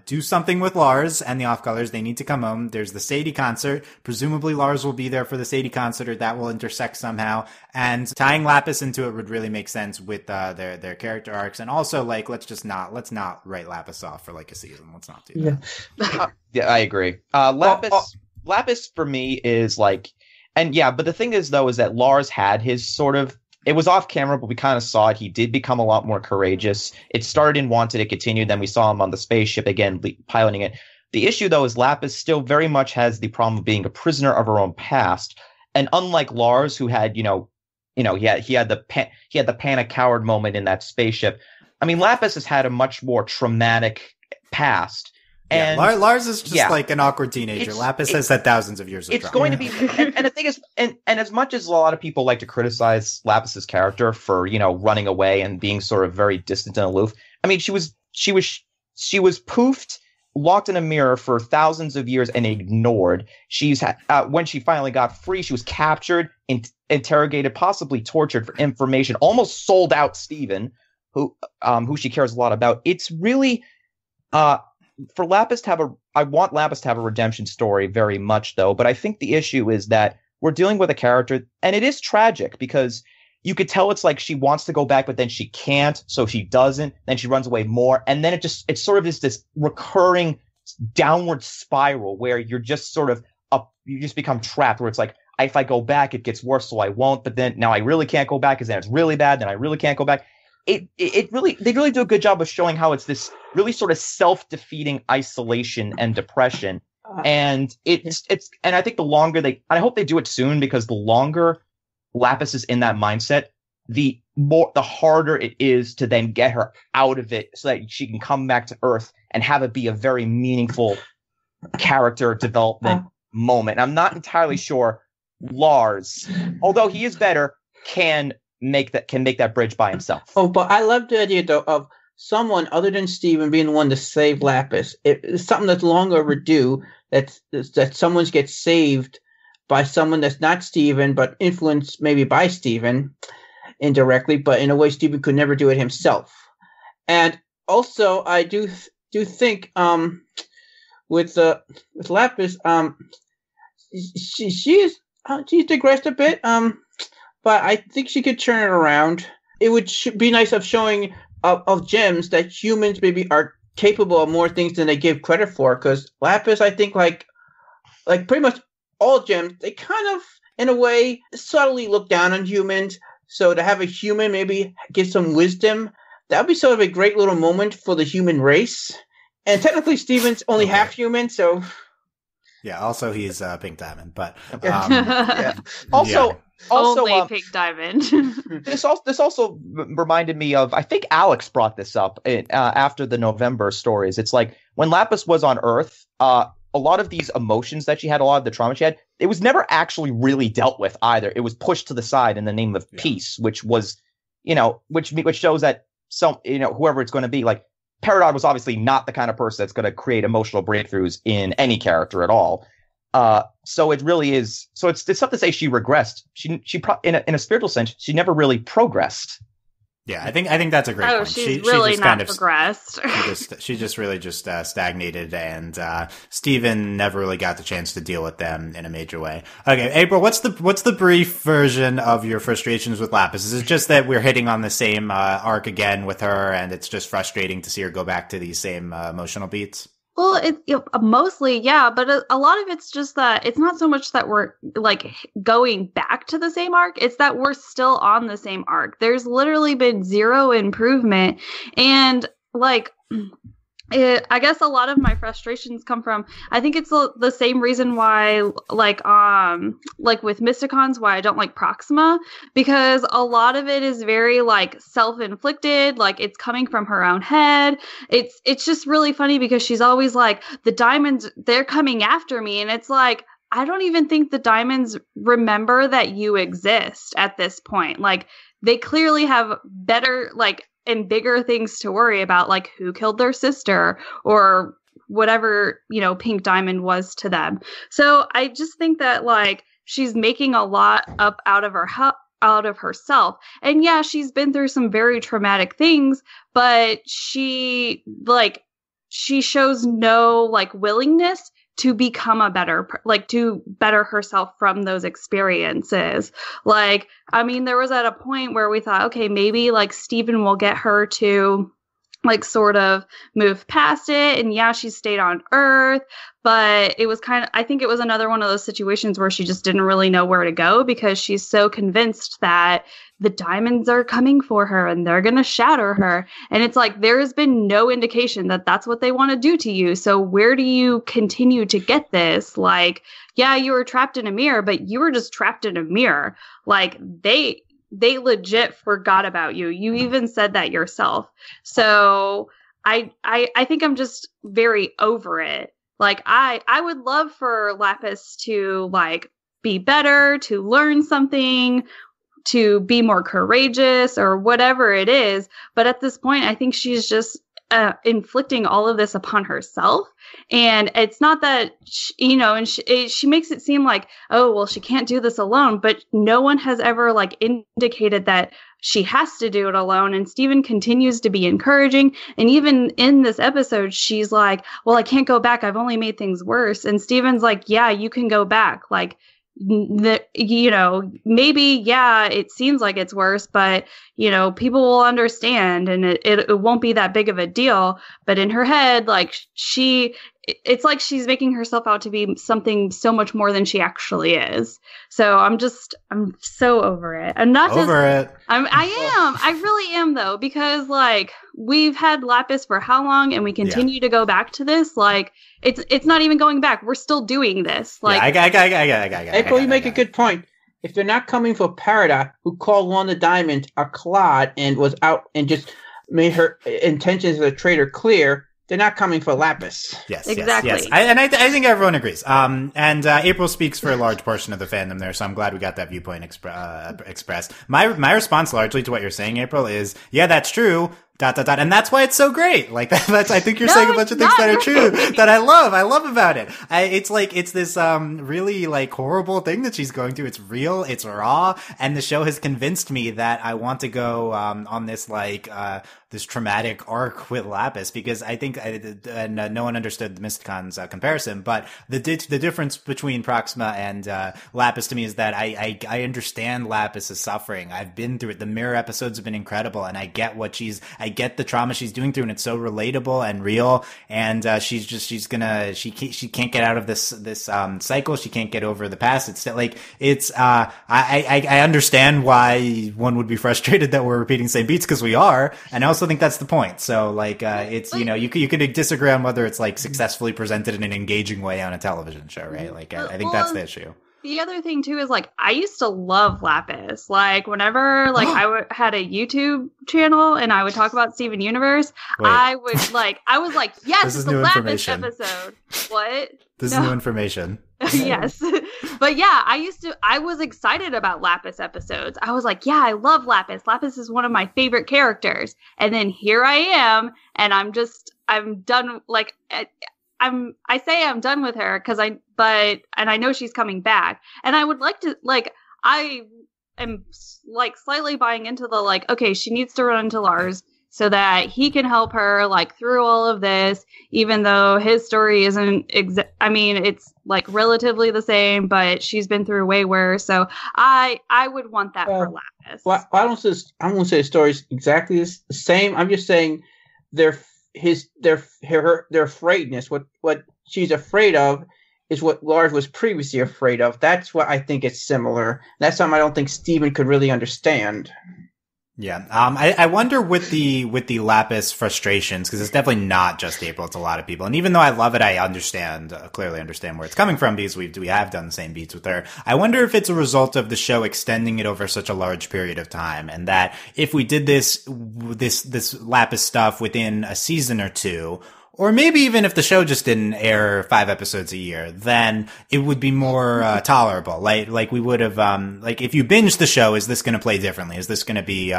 do something with Lars and the off-colors. They need to come home. There's the Sadie concert. Presumably Lars will be there for the Sadie concert, or that will intersect somehow. And tying Lapis into it would really make sense with their character arcs. And also, like, let's not write Lapis off for like a season. Let's not do that. Yeah, I agree. Lapis for me is like, but the thing is though, is that Lars had his sort of, it was off camera, but we kind of saw it. He did become a lot more courageous. It started in Wanted, it continued. Then we saw him on the spaceship again, piloting it. The issue, though, is Lapis still very much has the problem of being a prisoner of her own past. And unlike Lars, who had, he had the panic coward moment in that spaceship. I mean, Lapis has had a much more traumatic past. And Lars is just like an awkward teenager. Lapis has had thousands of years of trauma. Going to be, and the thing is, and as much as a lot of people like to criticize Lapis's character for, running away and being sort of very distant and aloof, I mean, she was poofed, locked in a mirror for thousands of years and ignored. When she finally got free, she was captured, interrogated, possibly tortured for information, almost sold out Steven, who she cares a lot about. It's really, for Lapis to have I want Lapis to have a redemption story very much, though. But I think the issue is that we're dealing with a character, and it is tragic because you could tell it's like she wants to go back, but then she can't, so she doesn't. Then she runs away more, and then it's sort of this recurring downward spiral where you're just sort of you just become trapped. Where it's like, if I go back, it gets worse, so I won't. But then now I really can't go back because then it's really bad. Then I really can't go back. They really do a good job of showing how it's this really sort of self-defeating isolation and depression. And and I think the longer I hope they do it soon, because the longer Lapis is in that mindset, the harder it is to then get her out of it so that she can come back to Earth and have it be a very meaningful character development moment. I'm not entirely sure Lars, although he is better, can make that bridge by himself. Oh, but I love the idea though of someone other than Steven being the one to save Lapis. It's something that's long overdue. That someone gets saved by someone that's not Steven, but influenced maybe by Steven indirectly, but in a way Steven could never do it himself. And also, I do think with Lapis, she's digressed a bit. But I think she could turn it around. It would be nice of showing of gems that humans maybe are capable of more things than they give credit for. Because Lapis, I think, like pretty much all gems, they kind of, in a way, subtly look down on humans. So to have a human maybe give some wisdom, that would be sort of a great little moment for the human race. And technically, Steven's only half human, so... Yeah, also he's Pink Diamond, but... Also... Only Pink Diamond. This also reminded me of, I think Alex brought this up after the November stories. It's like when Lapis was on Earth, a lot of these emotions that she had, a lot of the trauma she had, it was never actually really dealt with either. It was pushed to the side in the name of peace, which was, which shows that whoever it's going to be, like Peridot was obviously not the kind of person that's going to create emotional breakthroughs in any character at all. So it really is. So it's tough to say she regressed. She in a spiritual sense, she never really progressed. Yeah, I think that's a great point. She's really just not kind of progressed. she just really stagnated, and Steven never really got the chance to deal with them in a major way. Okay, April, what's the brief version of your frustrations with Lapis? Is it just that we're hitting on the same arc again with her, and it's just frustrating to see her go back to these same emotional beats? Well, mostly, yeah, but a lot of it's just that it's not so much that we're like going back to the same arc, it's that we're still on the same arc. There's literally been zero improvement, and like I guess a lot of my frustrations come from, I think it's the same reason why, like with Mysticons, why I don't like Proxima, because a lot of it is very like self-inflicted, like it's coming from her own head. It's just really funny because she's always like, the diamonds, they're coming after me, and it's like, I don't even think the diamonds remember that you exist at this point. Like, they clearly have better, like, and bigger things to worry about, like who killed their sister or whatever, Pink Diamond was to them. So I just think that like she's making a lot up out of herself. And yeah, she's been through some very traumatic things, but she shows no like willingness to become to better herself from those experiences. Like, I mean, there was at a point where we thought, okay, maybe like Steven will get her to like sort of move past it. And yeah, she stayed on Earth, but it was I think it was another one of those situations where she just didn't really know where to go because she's so convinced that the diamonds are coming for her and they're going to shatter her. And it's like, there has been no indication that that's what they want to do to you. So where do you continue to get this? Like, yeah, you were trapped in a mirror, but you were just trapped in a mirror. Like they legit forgot about you. You even said that yourself. So I think I'm just very over it. Like I would love for Lapis to like be better, to learn something, to be more courageous or whatever it is. But at this point, I think she's just inflicting all of this upon herself. And it's not that, she makes it seem like, oh, well, she can't do this alone. But no one has ever like indicated that she has to do it alone. And Steven continues to be encouraging. And even in this episode, she's like, well, I can't go back. I've only made things worse. And Steven's like, yeah, you can go back. Like, maybe, yeah, it seems like it's worse, but, people will understand and it won't be that big of a deal. But in her head, like it's like she's making herself out to be something so much more than she actually is. So I'm so over it. I'm not over it. I really am though, because like we've had Lapis for how long and we continue to go back to this. Like it's not even going back. We're still doing this. Like April, you make a good point. If they're not coming for Parada, who called one of the diamonds a clod and was out and just made her intentions as a traitor clear, they're not coming for Lapis. Yes, exactly. Yes. I think everyone agrees. And April speaks for a large portion of the fandom there, so I'm glad we got that viewpoint expressed. My response largely to what you're saying, April, is, yeah, that's true. ... And that's why it's so great. Like that's, I think you're saying a bunch of things that are true that I love about it. It's like, it's this, really like horrible thing that she's going through. It's real. It's raw. And the show has convinced me that I want to go, on this like, this traumatic arc with Lapis, because I think, and no one understood the Mysticon's comparison, but the difference between Proxima and Lapis to me is that I understand Lapis's suffering. I've been through it. The mirror episodes have been incredible, and I get I get the trauma she's doing through, and it's so relatable and real. And she can't get out of this cycle. She can't get over the past. It's like I understand why one would be frustrated that we're repeating the same beats, because we are, and I also think that's the point. So like it's you could disagree on whether it's like successfully presented in an engaging way on a television show, right? Like I think that's the issue. The other thing too is like I used to love Lapis. Like whenever like I had a YouTube channel and I would talk about Steven Universe, I was like, yes, it's the Lapis episode. What? This is new information. Yes. But yeah, I was excited about Lapis episodes. I was like, yeah, I love Lapis. Lapis is one of my favorite characters. And then here I am, and I'm done. Like, I say I'm done with her and I know she's coming back. And I would like to, like, I am like slightly buying into the like, okay, she needs to run into Lars so that he can help her like through all of this, even though his story isn't I mean, it's like relatively the same, but she's been through way worse. So I would want that for Lapis. Well, I won't say the story's exactly the same. I'm just saying their afraidness. What she's afraid of is what Lars was previously afraid of. That's what I think is similar. That's something I don't think Steven could really understand. Yeah. I wonder with the Lapis frustrations, because it's definitely not just April, it's a lot of people. And even though I love it, I clearly understand where it's coming from, because we have done the same beats with her. I wonder if it's a result of the show extending it over such a large period of time, and that if we did this Lapis stuff within a season or two, or maybe even if the show just didn't air 5 episodes a year, then it would be more tolerable. Like we would have, like if you binge the show, is this going to play differently? Is this going to be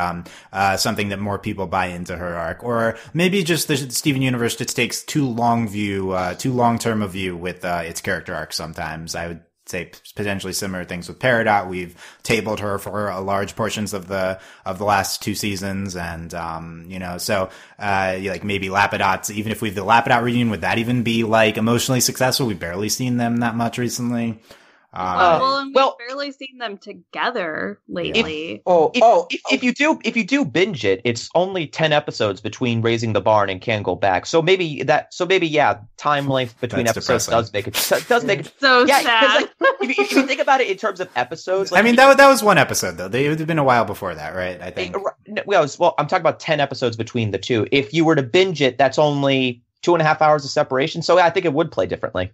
something that more people buy into her arc? Or maybe just the Steven Universe just takes too long-term a view with its character arc sometimes. I would say potentially similar things with Peridot. We've tabled her for large portions of the last 2 seasons, and so like maybe Lapidots. Even if we have the Lapidot reunion, would that even be like emotionally successful? We've barely seen them that much recently. And we've barely seen them together lately. If you do binge it, it's only 10 episodes between Raising the Barn and Can Go Back. So maybe time length between episodes does make it so sad. Like, if you think about it in terms of episodes, like, I mean that was one episode though. It would have been a while before that, right? I think. Well, I'm talking about 10 episodes between the two. If you were to binge it, that's only 2.5 hours of separation. So I think it would play differently.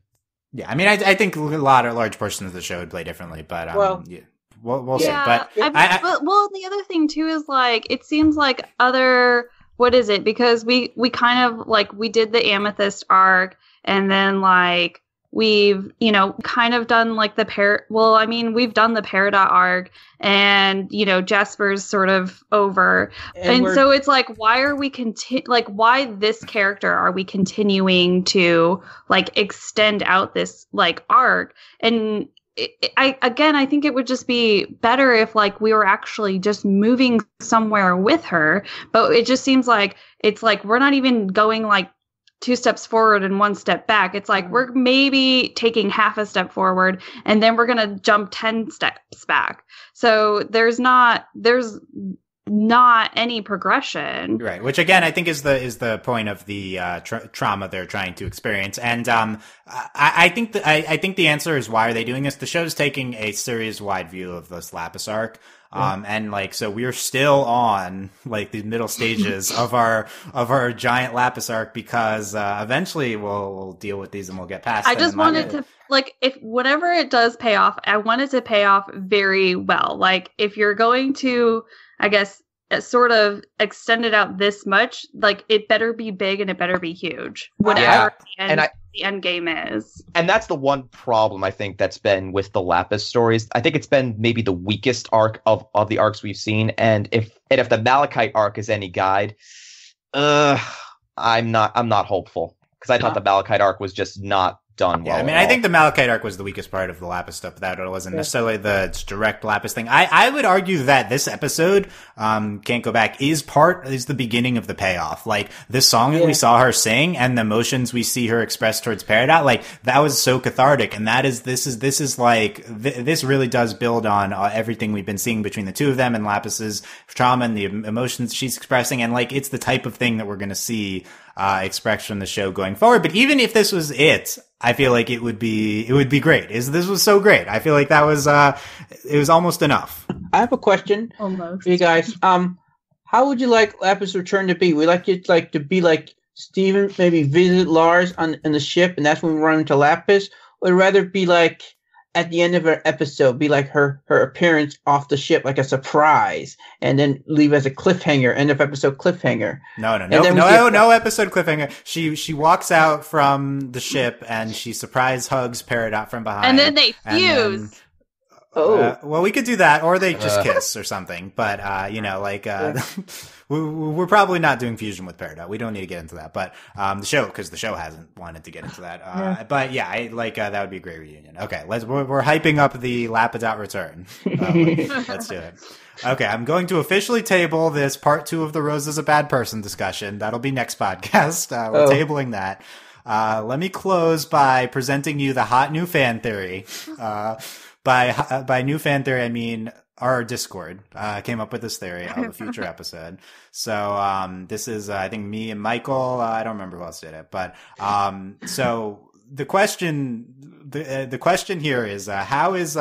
Yeah, I mean, I think large portions of the show would play differently, but we'll see. But the other thing too is like it seems like what is it? Because we kind of like we did the Amethyst arc, and then like we've kind of done like we've done the Peridot arc, and Jasper's sort of over, and so it's like why are we why this character are we continuing to like extend out this like arc? And I think it would just be better if like we were actually just moving somewhere with her, but it just seems like it's like we're not even going like 2 steps forward and 1 step back. It's like we're maybe taking half a step forward and then we're going to jump 10 steps back. So there's not any progression. Right. Which again, I think is the point of the trauma they're trying to experience. And I think the answer is why are they doing this? The show's taking a series wide view of this Lapis arc. And like, so we're still on like the middle stages of our giant Lapis arc, because eventually we'll deal with these and we'll get past I just wanted to like, if whenever it does pay off, I want it to pay off very well. Like if you're going to, I guess, sort of extend it out this much, like it better be big and it better be huge, whatever the end game is. And that's the one problem I think that's been with the Lapis stories. I think it's been maybe the weakest arc of the arcs we've seen. And if the Malachite arc is any guide, I'm not hopeful, because I thought the Malachite arc was just not done well. I mean, I think the Malachite arc was the weakest part of the Lapis stuff. That it wasn't necessarily the direct Lapis thing. I would argue that this episode, Can't Go Back, is the beginning of the payoff. Like this song that we saw her sing and the emotions we see her express towards Peridot, like that was so cathartic. And this really does build on everything we've been seeing between the two of them and Lapis's trauma and the emotions she's expressing. And like, it's the type of thing that we're going to see expressed from the show going forward. But even if this was it, I feel like it would be great. This was so great. I feel like that was it was almost enough. I have a question for you guys. How would you like Lapis' return to be? Would you like it to be like Steven maybe visit Lars in the ship, and that's when we run into Lapis? Or would it rather be like at the end of an episode, be like her appearance off the ship, like a surprise, and then leave as a cliffhanger, end of episode cliffhanger? No episode cliffhanger. She walks out from the ship and she surprise hugs Peridot from behind. And then they fuse. Oh. Well, we could do that, or they just kiss or something. But we're probably not doing fusion with Peridot. We don't need to get into that. But the show hasn't wanted to get into that. But yeah, that would be a great reunion. Okay, we're hyping up the Lapidot return. Let's do it. Okay, I'm going to officially table this part 2 of the Rose is a Bad Person discussion. That'll be next podcast. We're tabling that. Let me close by presenting you the hot new fan theory. By new fan theory, I mean our Discord came up with this theory of a future episode. So this is, I think, me and Michael. I don't remember who else did it, but so the question here is how is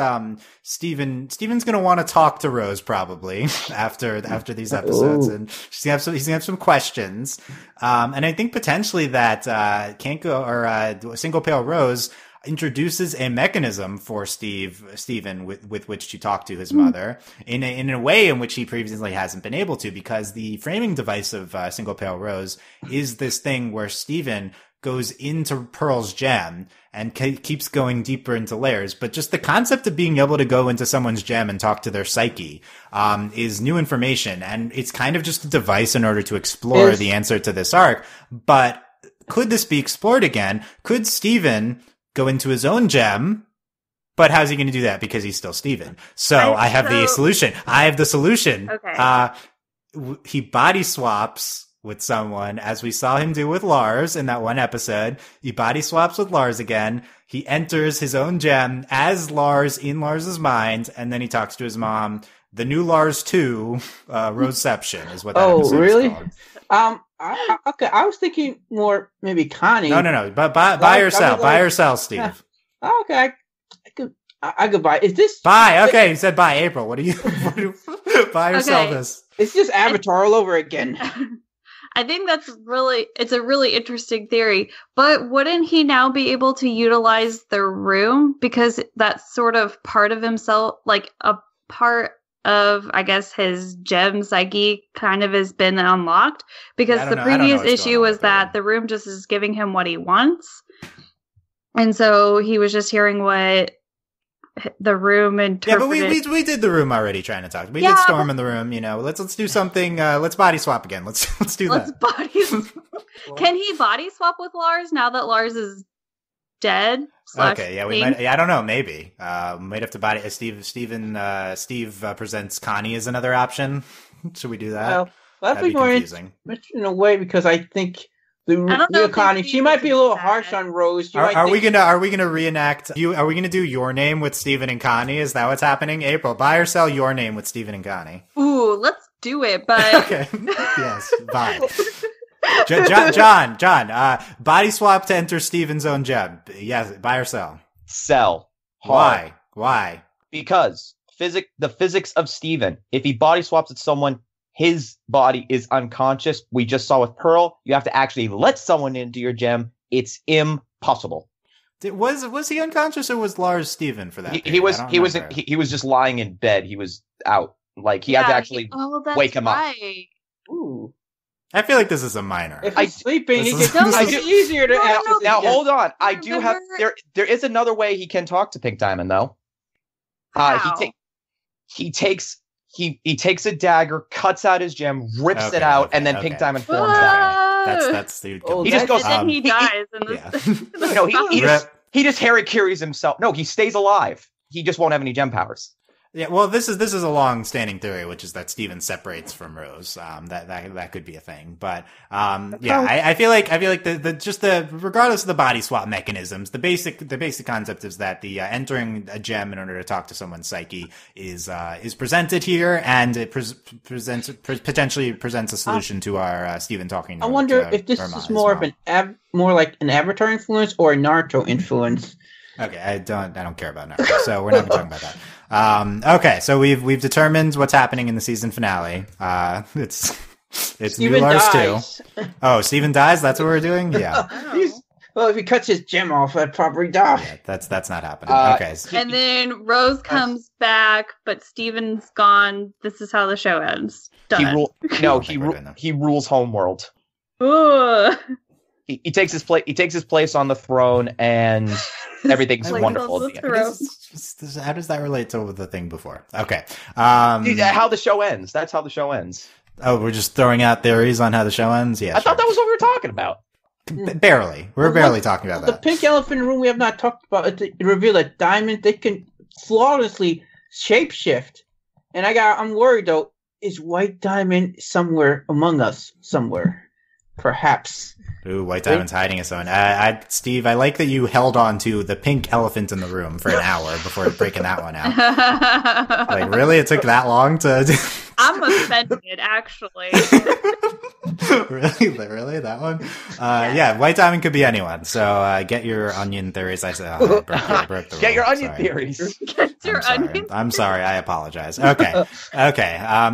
Steven's going to want to talk to Rose probably after these episodes. Ooh. And he's going to have some questions. And I think potentially that Kenko or Single Pale Rose introduces a mechanism for Steven with which to talk to his mother in a way in which he previously hasn't been able to, because the framing device of Single Pale Rose is this thing where Steven goes into Pearl's gem and keeps going deeper into layers. But just the concept of being able to go into someone's gem and talk to their psyche is new information. And it's kind of just a device in order to explore the answer to this arc. But could this be explored again? Could Steven go into his own gem? But how's he going to do that? Because he's still Steven. So I have the solution. Okay. He body swaps with someone, as we saw him do with Lars in that one episode. He body swaps with Lars again. He enters his own gem as Lars in Lars's mind, and then he talks to his mom. The new Lars 2, Roseception is what that episode is called. Okay, I was thinking more maybe Connie. No. But buy or sell. Buy or sell, Steve. Okay, I could buy. Is this buy? Okay, you said buy. April, what do you buy or sell this? It's just Avatar all over again. I think it's a really interesting theory, but wouldn't he now be able to utilize the room, because that's sort of part of himself, like a part of, I guess, his gem psyche kind of has been unlocked, because the previous issue was that the room just is giving him what he wants. And so he was just hearing what the room interpreted. Yeah, but we did the room already trying to talk. We did Storm in the room, let's do something. Let's body swap again. Let's do that. Let's body swap. Can he body swap with Lars now that Lars is dead? Okay, yeah, we might. Yeah, I don't know. Maybe might have to body. Steve presents Connie as another option. Should we do that? Well, that'd be more confusing in a way, because I think the real Connie, she might be a little harsh on Rose. Are we gonna reenact? Are we gonna do Your Name with Steven and Connie? Is that what's happening? April, buy or sell Your Name with Steven and Connie? Ooh, let's do it. But okay, yes, buy. John, body swap to enter Steven's own gem. Yes, buy or sell? Sell. Hard. Why? Because the physics of Steven. If he body swaps with someone, his body is unconscious. We just saw with Pearl, you have to actually let someone into your gem. It's impossible. Was he unconscious, or was Lars Steven for that? He was just lying in bed. He was out. Like he had to actually wake him up. Ooh. I feel like this is a minor. If he's sleeping, it's easier to now hold on. I do have there is another way he can talk to Pink Diamond though. He takes a dagger, cuts out his gem, rips it out, and then Pink Diamond forms that. That's the. He just goes. And then he dies. No, he just Harry Carries himself. No, he stays alive. He just won't have any gem powers. Yeah, well, this is a long-standing theory, which is that Steven separates from Rose. That could be a thing, but I feel like regardless of the body swap mechanisms, the basic concept is that the entering a gem in order to talk to someone's psyche is presented here, and it potentially presents a solution to our Steven talking. I wonder if this is more of more like an Avatar influence or a Naruto influence. Okay, I don't care about Naruto, so we're not talking about that. Okay, so we've determined what's happening in the season finale. It's New Lars 2. Oh, Steven dies? That's what we're doing? Yeah. Well, if he cuts his gem off, I'd probably die. Yeah, that's not happening. Okay. And then Rose comes back, but Steven's gone. This is how the show ends. Done. He rules Homeworld. Ooh. He takes his place on the throne, and everything's Like, wonderful. on the at the end. throat. How does that relate to the thing before? Okay. Dude, how the show ends. That's how the show ends. Oh, we're just throwing out theories on how the show ends? Yeah, I thought that was what we were talking about. Barely. We're barely talking about The that. pink elephant room we have not talked about. It revealed that Diamond, they can flawlessly shapeshift. And I'm worried, though. Is White Diamond somewhere among us? Somewhere. Perhaps. Ooh, White Diamond's hiding his own. Steve, I like that you held on to the pink elephant in the room for an hour before breaking that one out. Like, really? It took that long to... I'm offended, actually. Really? That one? Yeah, White Diamond could be anyone. So get your onion theories. I said, I broke the Get rule. your onion Sorry. theories. Get your I'm onion. sorry. I'm sorry. I apologize. Okay.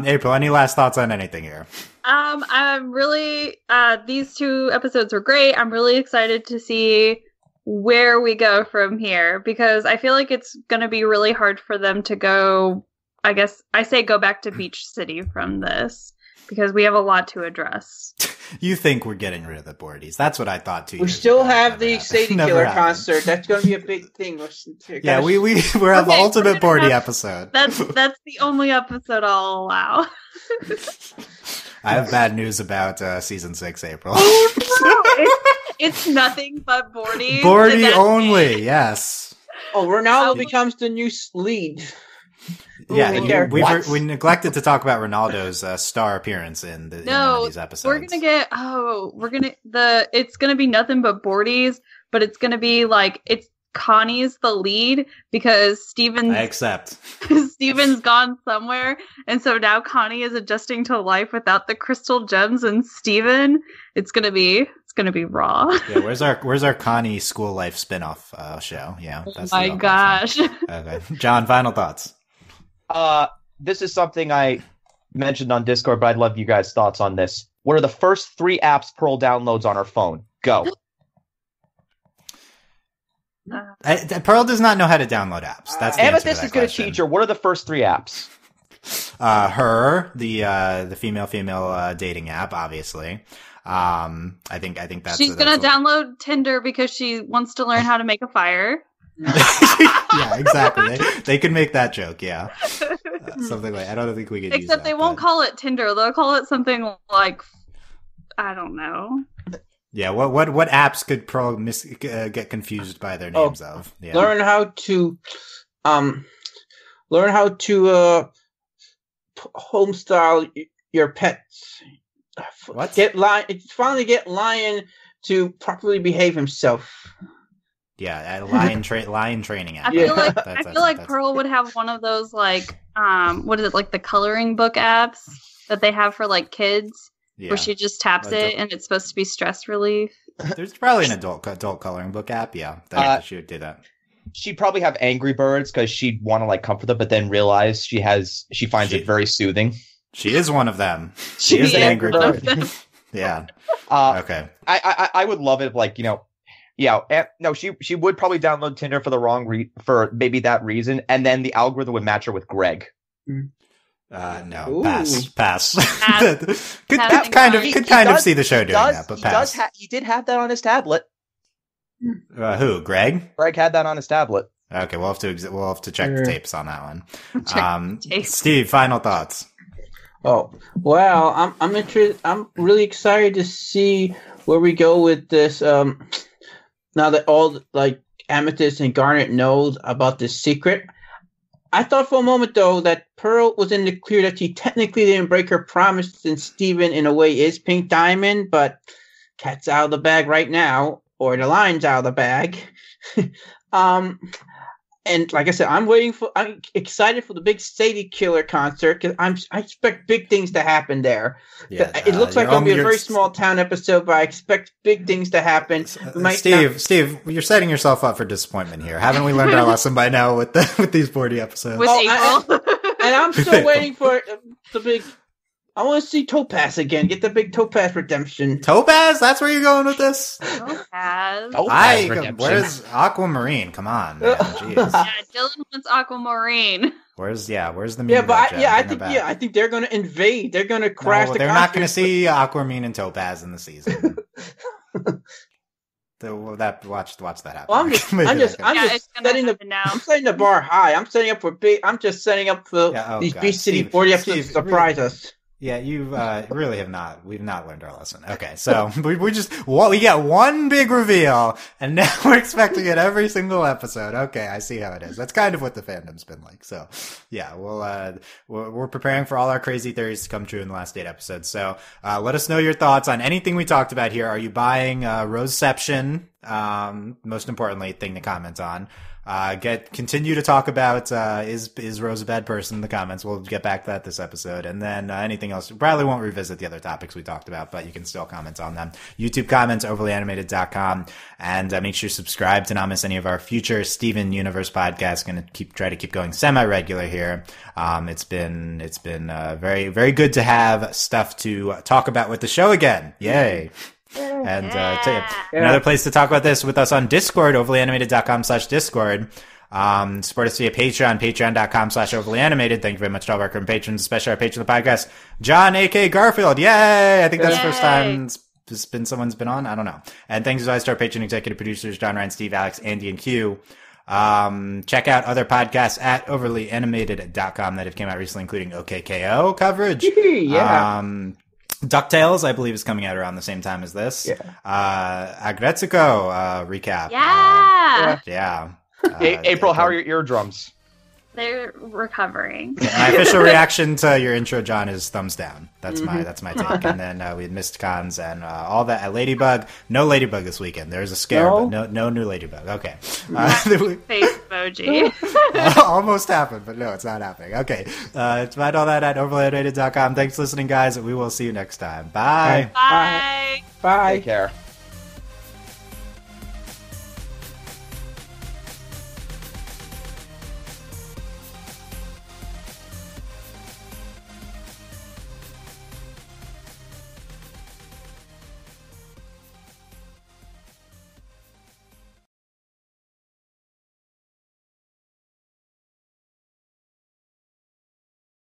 April, any last thoughts on anything here? I'm really, these 2 episodes were great. I'm really excited to see where we go from here, because I feel like it's going to be really hard for them to go, I guess I say go back to Beach City from this, because we have a lot to address. You think we're getting rid of the boardies. That's what I thought too. We still have the Sadie Killer concert. That's going to be a big thing. Yeah, we're have Okay, ultimate we're gonna boardy have- episode. That's the only episode I'll allow. I have bad news about season 6, April. It's nothing but boardies. Boardy and that's only, yes. Oh, Ronaldo becomes the new lead. Yeah, What? we neglected to talk about Ronaldo's star appearance in one of these episodes. We're gonna it's gonna be nothing but boardies, but it's gonna be like Connie's the lead because I accept. Steven's gone somewhere, and so now Connie is adjusting to life without the crystal gems and Steven. It's gonna be raw. Yeah, where's our Connie school life spin-off show? Yeah, that's My gosh. Okay, John, final thoughts. This is something I mentioned on Discord, but I'd love you guys' thoughts on this. What are the first 3 apps Pearl downloads on her phone? Go. Pearl does not know how to download apps. That's the Amethyst is going to teach her. What are the first 3 apps? The female dating app, obviously. I think that's She's gonna download Tinder because she wants to learn how to make a fire. Yeah, exactly. They could make that joke. Yeah, something like I don't think we could. Except use that, they won't call it Tinder. They'll call it something like I don't know. Yeah, what apps could Pearl get confused by their names of? Yeah. Learn how to homestyle your pets. What? Finally get Lion to properly behave himself. Yeah, a lion training app. I feel like Pearl would have one of those like what is it, like the coloring book apps that they have for like kids, where she just taps it and it's supposed to be stress relief. There's probably an adult coloring book app. Yeah, that she would do that. She'd probably have Angry Birds because she'd want to like comfort them, but then realize she finds it very soothing. She is one of them. She is an Angry Bird. Yeah. Okay. I would love it if she would probably download Tinder for the for maybe that reason, and then the algorithm would match her with Greg. No, Ooh. pass. Could Pass. kind of see the show doing that, but pass. He did have that on his tablet. Who? Greg? Greg had that on his tablet. Okay, we'll have to check the tapes on that one. Tapes. Steve, final thoughts. Oh well, I'm interested. I'm really excited to see where we go with this. Now that all like Amethyst and Garnet knows about this secret, I thought for a moment though that Pearl was in the clear, that she technically didn't break her promise, and Steven in a way is Pink Diamond, but cat's out of the bag right now, or the lion's out of the bag. And like I said, I'm excited for the big Sadie Killer concert because I expect big things to happen there. Yeah, it looks like it'll be a very small town episode, but I expect big things to happen. Steve, you're setting yourself up for disappointment here. Haven't we learned our lesson by now with these Boardy episodes? With April. And I'm still waiting for the big. I want to see Topaz again. Get the big Topaz redemption. Topaz? That's where you're going with this? Topaz. Where's Aquamarine? Come on, man. Jeez. Yeah, Dylan wants Aquamarine. Where's the Yeah, but I think they're going to invade. They're going to crash the they're concert. not going to see Aquamarine and Topaz in the season. Watch that happen. Well, I'm just it's gonna setting happen now. I'm setting the bar high. I'm just setting up for these God. Beast City Steve, 40 episodes to Steve, surprise us. Yeah, you really have not. We've not learned our lesson. Okay, so we get one big reveal, and now we're expecting it every single episode. Okay, I see how it is. That's kind of what the fandom's been like. So, yeah, we're preparing for all our crazy theories to come true in the last 8 episodes. So, let us know your thoughts on anything we talked about here. Are you buying Roseception? Most importantly, thing to comment on. Continue to talk about is Rose a bad person in the comments. We'll get back to that this episode, and then anything else. Probably won't revisit the other topics we talked about, but you can still comment on them. YouTube comments, overlyanimated.com, and make sure you subscribe to not miss any of our future Steven Universe podcasts. Going to try to keep going semi-regular here. It's been very, very good to have stuff to talk about with the show again. Yay. And another place to talk about this with us on Discord, overlyanimated.com/Discord. Support us via Patreon, patreon.com/overlyanimated. Thank you very much to all of our current patrons, especially our patron of the podcast, John, A.K. Garfield. Yay! I think that's the first time someone's been on. I don't know. And thanks as always to our patron executive producers, John, Ryan, Steve, Alex, Andy, and Q. Check out other podcasts at overlyanimated.com that have came out recently, including OKKO coverage. Yeah. DuckTales, I believe, is coming out around the same time as this. Yeah. Agretsuko recap. Yeah. April, how are your eardrums? They're recovering. My official reaction to your intro, John, is thumbs down. That's my take. And then we had missed cons and all that at Ladybug. No Ladybug this weekend. There's a scare, but no new Ladybug. Okay. Face emoji. Almost happened, but no, it's not happening. Okay. Find all that at overlyanimated.com. Thanks for listening, guys. We will see you next time. Bye. Bye. Bye. Take care.